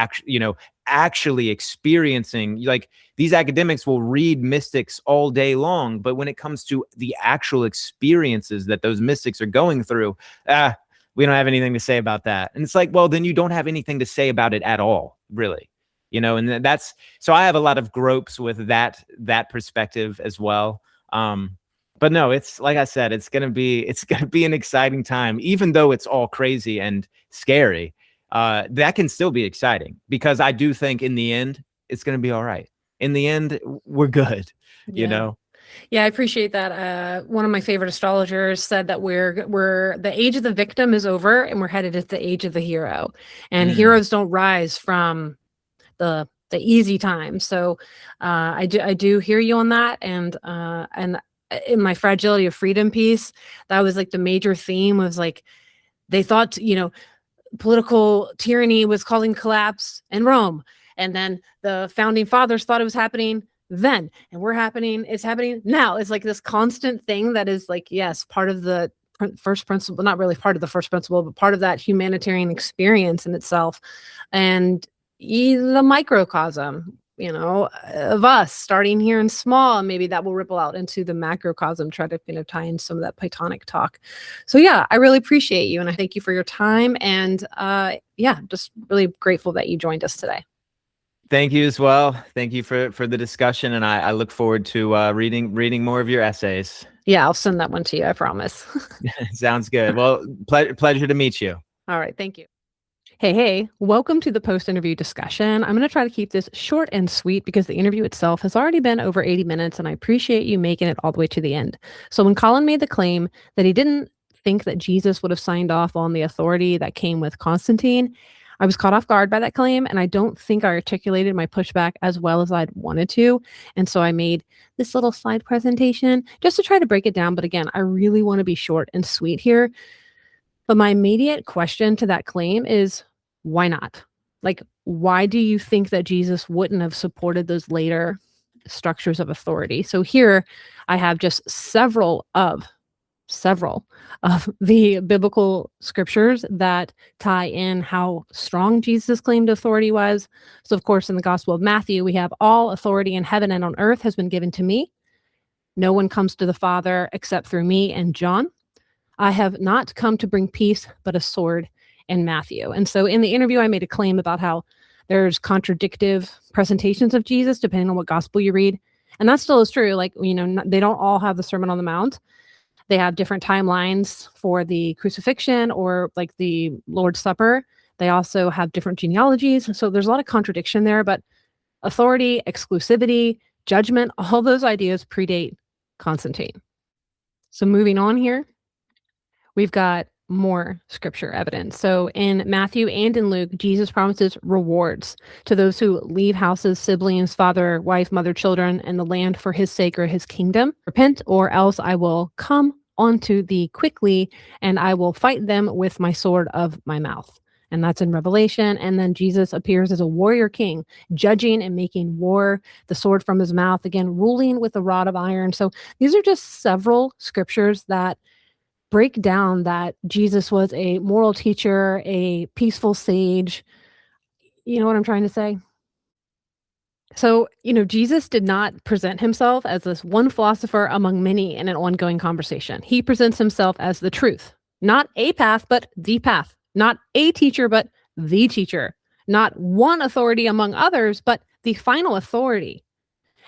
actually experiencing, like, these academics will read mystics all day long, but when it comes to the actual experiences that those mystics are going through, we don't have anything to say about that. And it's like, well, then you don't have anything to say about it at all, really. And that's, so I have a lot of gropes with that perspective as well. But no, it's like I said, it's gonna be an exciting time, even though it's all crazy and scary. That can still be exciting, because I do think in the end it's gonna be all right. In the end, we're good. Yeah, I appreciate that. One of my favorite astrologers said that we're the age of the victim is over, and we're headed to the age of the hero. And heroes don't rise from the easy times. So I do hear you on that, and in my Fragility of Freedom piece, that was like the major theme, was like, they thought, political tyranny was causing collapse in Rome. And then the founding fathers thought it was happening then, and it's happening now. It's like this constant thing that is like, yes, part of the first principle, not really part of the first principle, but part of that humanitarian experience in itself. And the microcosm, of us starting here in small, and maybe that will ripple out into the macrocosm, try to tie in some of that Platonic talk. So yeah, I really appreciate you, and I thank you for your time, and just really grateful that you joined us today. Thank you as well. Thank you for the discussion, and I look forward to reading more of your essays. Yeah, I'll send that one to you, I promise. Sounds good. Well, pleasure to meet you. All right, thank you. Hey, welcome to the post-interview discussion. I'm going to try to keep this short and sweet because the interview itself has already been over 80 minutes, and I appreciate you making it all the way to the end. So when Collin made the claim that he didn't think that Jesus would have signed off on the authority that came with Constantine, I was caught off guard by that claim, and I don't think I articulated my pushback as well as I'd wanted to. And so I made this little slide presentation just to try to break it down. But again, I really want to be short and sweet here. But my immediate question to that claim is, why not? Like, why do you think that Jesus wouldn't have supported those later structures of authority? So here I have just several of the biblical scriptures that tie in how strong Jesus' claimed authority was. So of course, in the Gospel of Matthew, we have, all authority in heaven and on earth has been given to me. No one comes to the Father except through me. And John, I have not come to bring peace, but a sword, in Matthew. And so in the interview, I made a claim about how there's contradictive presentations of Jesus, depending on what gospel you read. And that still is true. Like, they don't all have the Sermon on the Mount. They have different timelines for the crucifixion or like the Lord's Supper. They also have different genealogies. So there's a lot of contradiction there, but authority, exclusivity, judgment, all those ideas predate Constantine. So moving on here, we've got more scripture evidence. So in Matthew and in Luke, Jesus promises rewards to those who leave houses, siblings, father, wife, mother, children, and the land for his sake or his kingdom. Repent, or else I will come onto thee quickly, and I will fight them with my sword of my mouth. And that's in Revelation. And then Jesus appears as a warrior king, judging and making war, the sword from his mouth, again, ruling with a rod of iron. So these are just several scriptures that break down that Jesus was a moral teacher, a peaceful sage. You know what I'm trying to say? So, Jesus did not present himself as this one philosopher among many in an ongoing conversation. He presents himself as the truth, not a path, but the path, not a teacher, but the teacher, not one authority among others, but the final authority.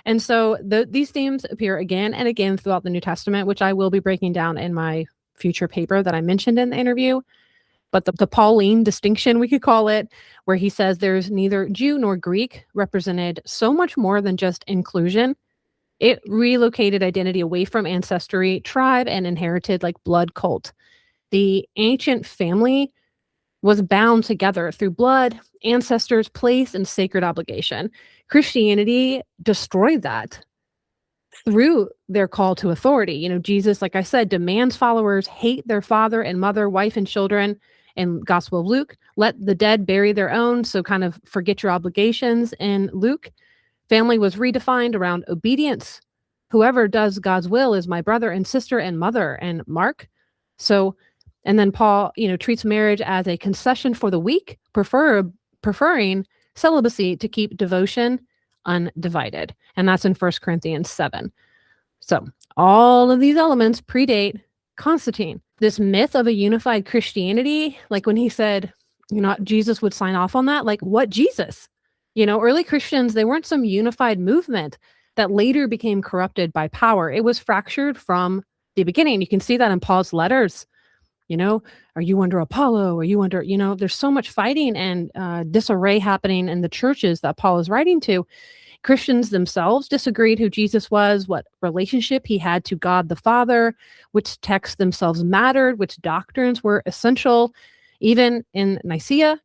And so these themes appear again and again throughout the New Testament, which I will be breaking down in my future paper that I mentioned in the interview. But the Pauline distinction, we could call it, where he says there's neither Jew nor Greek, represented so much more than just inclusion. It relocated identity away from ancestry, tribe, and inherited like blood cult. The ancient family was bound together through blood, ancestors, place, and sacred obligation. Christianity destroyed that through their call to authority. Jesus, like I said, demands followers hate their father and mother, wife and children. In Gospel of Luke, let the dead bury their own, so kind of forget your obligations. In Luke, family was redefined around obedience. Whoever does God's will is my brother and sister and mother. And Mark. So, and then Paul, treats marriage as a concession for the weak, preferring celibacy to keep devotion undivided. And that's in 1 Corinthians 7. So all of these elements predate Constantine. This myth of a unified Christianity, like when he said, Jesus would sign off on that, like what Jesus? Early Christians, they weren't some unified movement that later became corrupted by power. It was fractured from the beginning. You can see that in Paul's letters. Are you under Apollo? Are you under, there's so much fighting and disarray happening in the churches that Paul is writing to. Christians themselves disagreed who Jesus was, what relationship he had to God the Father, which texts themselves mattered, which doctrines were essential. Even in Nicaea,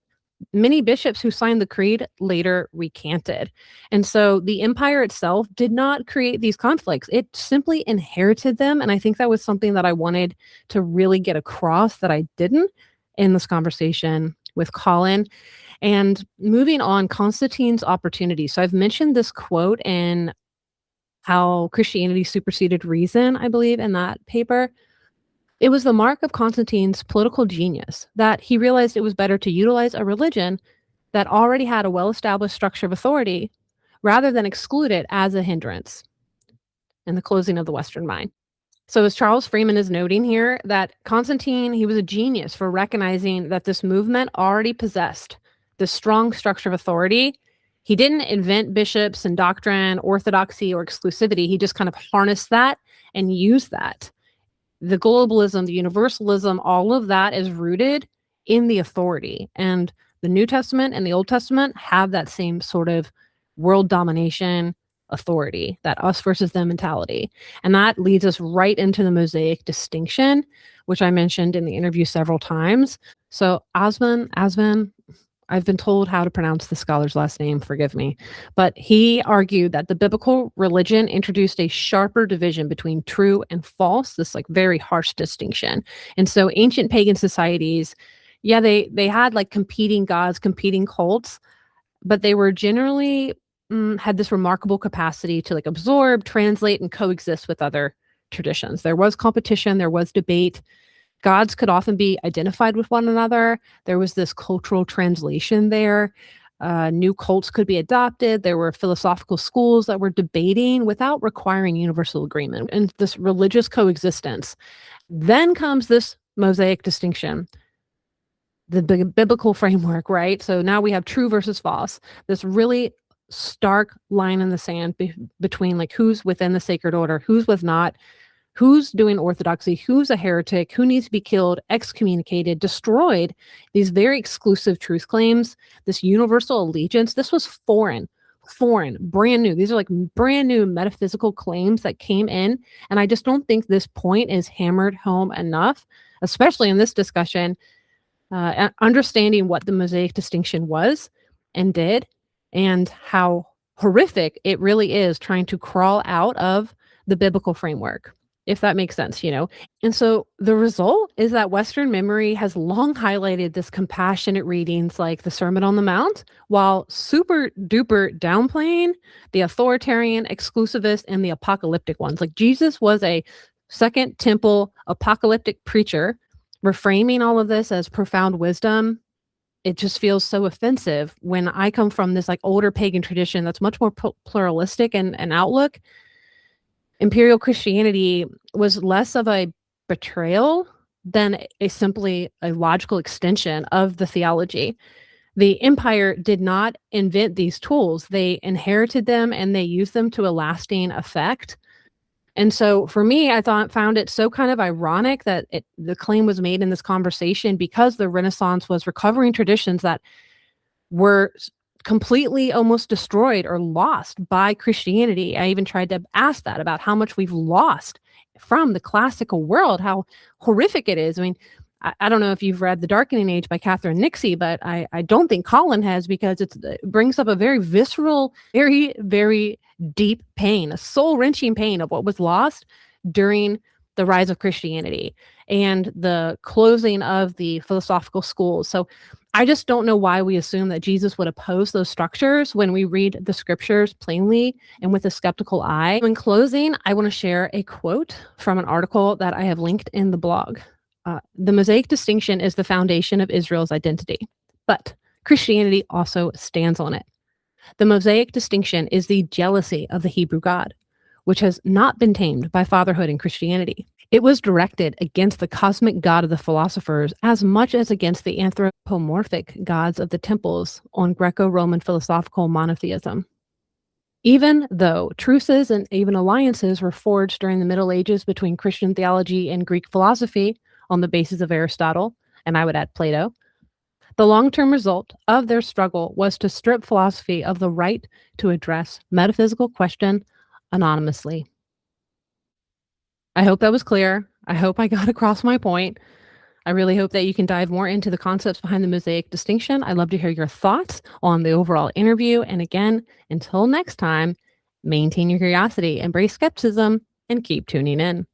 many bishops who signed the creed later recanted. And so the empire itself did not create these conflicts. It simply inherited them. And I think that was something that I wanted to really get across that I didn't in this conversation with Collin. And moving on, Constantine's opportunity. So I've mentioned this quote in How Christianity Superseded Reason, I believe, in that paper. It was the mark of Constantine's political genius that he realized it was better to utilize a religion that already had a well-established structure of authority rather than exclude it as a hindrance in the closing of the Western mind. So as Charles Freeman is noting here, that Constantine, he was a genius for recognizing that this movement already possessed the strong structure of authority. He didn't invent bishops and doctrine, orthodoxy, or exclusivity. He just kind of harnessed that and used that. The globalism, the universalism, all of that is rooted in the authority. And the New Testament and the Old Testament have that same sort of world domination authority, that us versus them mentality. And that leads us right into the Mosaic distinction, which I mentioned in the interview several times. So Assmann, I've been told how to pronounce the scholar's last name, forgive me, but he argued that the biblical religion introduced a sharper division between true and false, this like very harsh distinction. And so ancient pagan societies, yeah, they had like competing gods, competing cults, but they were generally had this remarkable capacity to like absorb, translate, and coexist with other traditions. There was competition, there was debate. Gods could often be identified with one another. There was this cultural translation there. New cults could be adopted. There were philosophical schools that were debating without requiring universal agreement, and this religious coexistence. Then comes this Mosaic distinction, the biblical framework, right? So now we have true versus false, this really stark line in the sand between like who's within the sacred order, who's with not, who's doing orthodoxy, who's a heretic, who needs to be killed, excommunicated, destroyed. These very exclusive truth claims, this universal allegiance, this was foreign, brand new. These are like brand new metaphysical claims that came in. And I just don't think this point is hammered home enough, especially in this discussion, understanding what the Mosaic distinction was and did, and how horrific it really is trying to crawl out of the biblical framework. if that makes sense, you know? And so the result is that Western memory has long highlighted this compassionate readings like the Sermon on the Mount, while super duper downplaying the authoritarian, exclusivist, and the apocalyptic ones. Like Jesus was a Second Temple apocalyptic preacher, reframing all of this as profound wisdom. It just feels so offensive when I come from this like older pagan tradition that's much more pluralistic and outlook. Imperial Christianity was less of a betrayal than simply a logical extension of the theology. The empire did not invent these tools. They inherited them and they used them to a lasting effect. And so for me, found it so kind of ironic that the claim was made in this conversation because the Renaissance was recovering traditions that were completely almost destroyed or lost by Christianity. I even tried to ask that about how much we've lost from the classical world, how horrific it is. I mean, I don't know if you've read The Darkening Age by Catherine Nixie, but I don't think Collin has, because it brings up a very visceral, very, very deep pain, a soul-wrenching pain of what was lost during the rise of Christianity and the closing of the philosophical schools. So I just don't know why we assume that Jesus would oppose those structures when we read the scriptures plainly and with a skeptical eye. In closing, I want to share a quote from an article that I have linked in the blog. The Mosaic distinction is the foundation of Israel's identity, but Christianity also stands on it. The Mosaic distinction is the jealousy of the Hebrew God, which has not been tamed by fatherhood in Christianity. It was directed against the cosmic God of the philosophers as much as against the anthropomorphic gods of the temples on Greco-Roman philosophical monotheism. Even though truces and even alliances were forged during the Middle Ages between Christian theology and Greek philosophy on the basis of Aristotle, and I would add Plato, the long-term result of their struggle was to strip philosophy of the right to address metaphysical question anonymously. I hope that was clear. I hope I got across my point. I really hope that you can dive more into the concepts behind the Mosaic distinction. I'd love to hear your thoughts on the overall interview. And again, until next time, maintain your curiosity, embrace skepticism, and keep tuning in.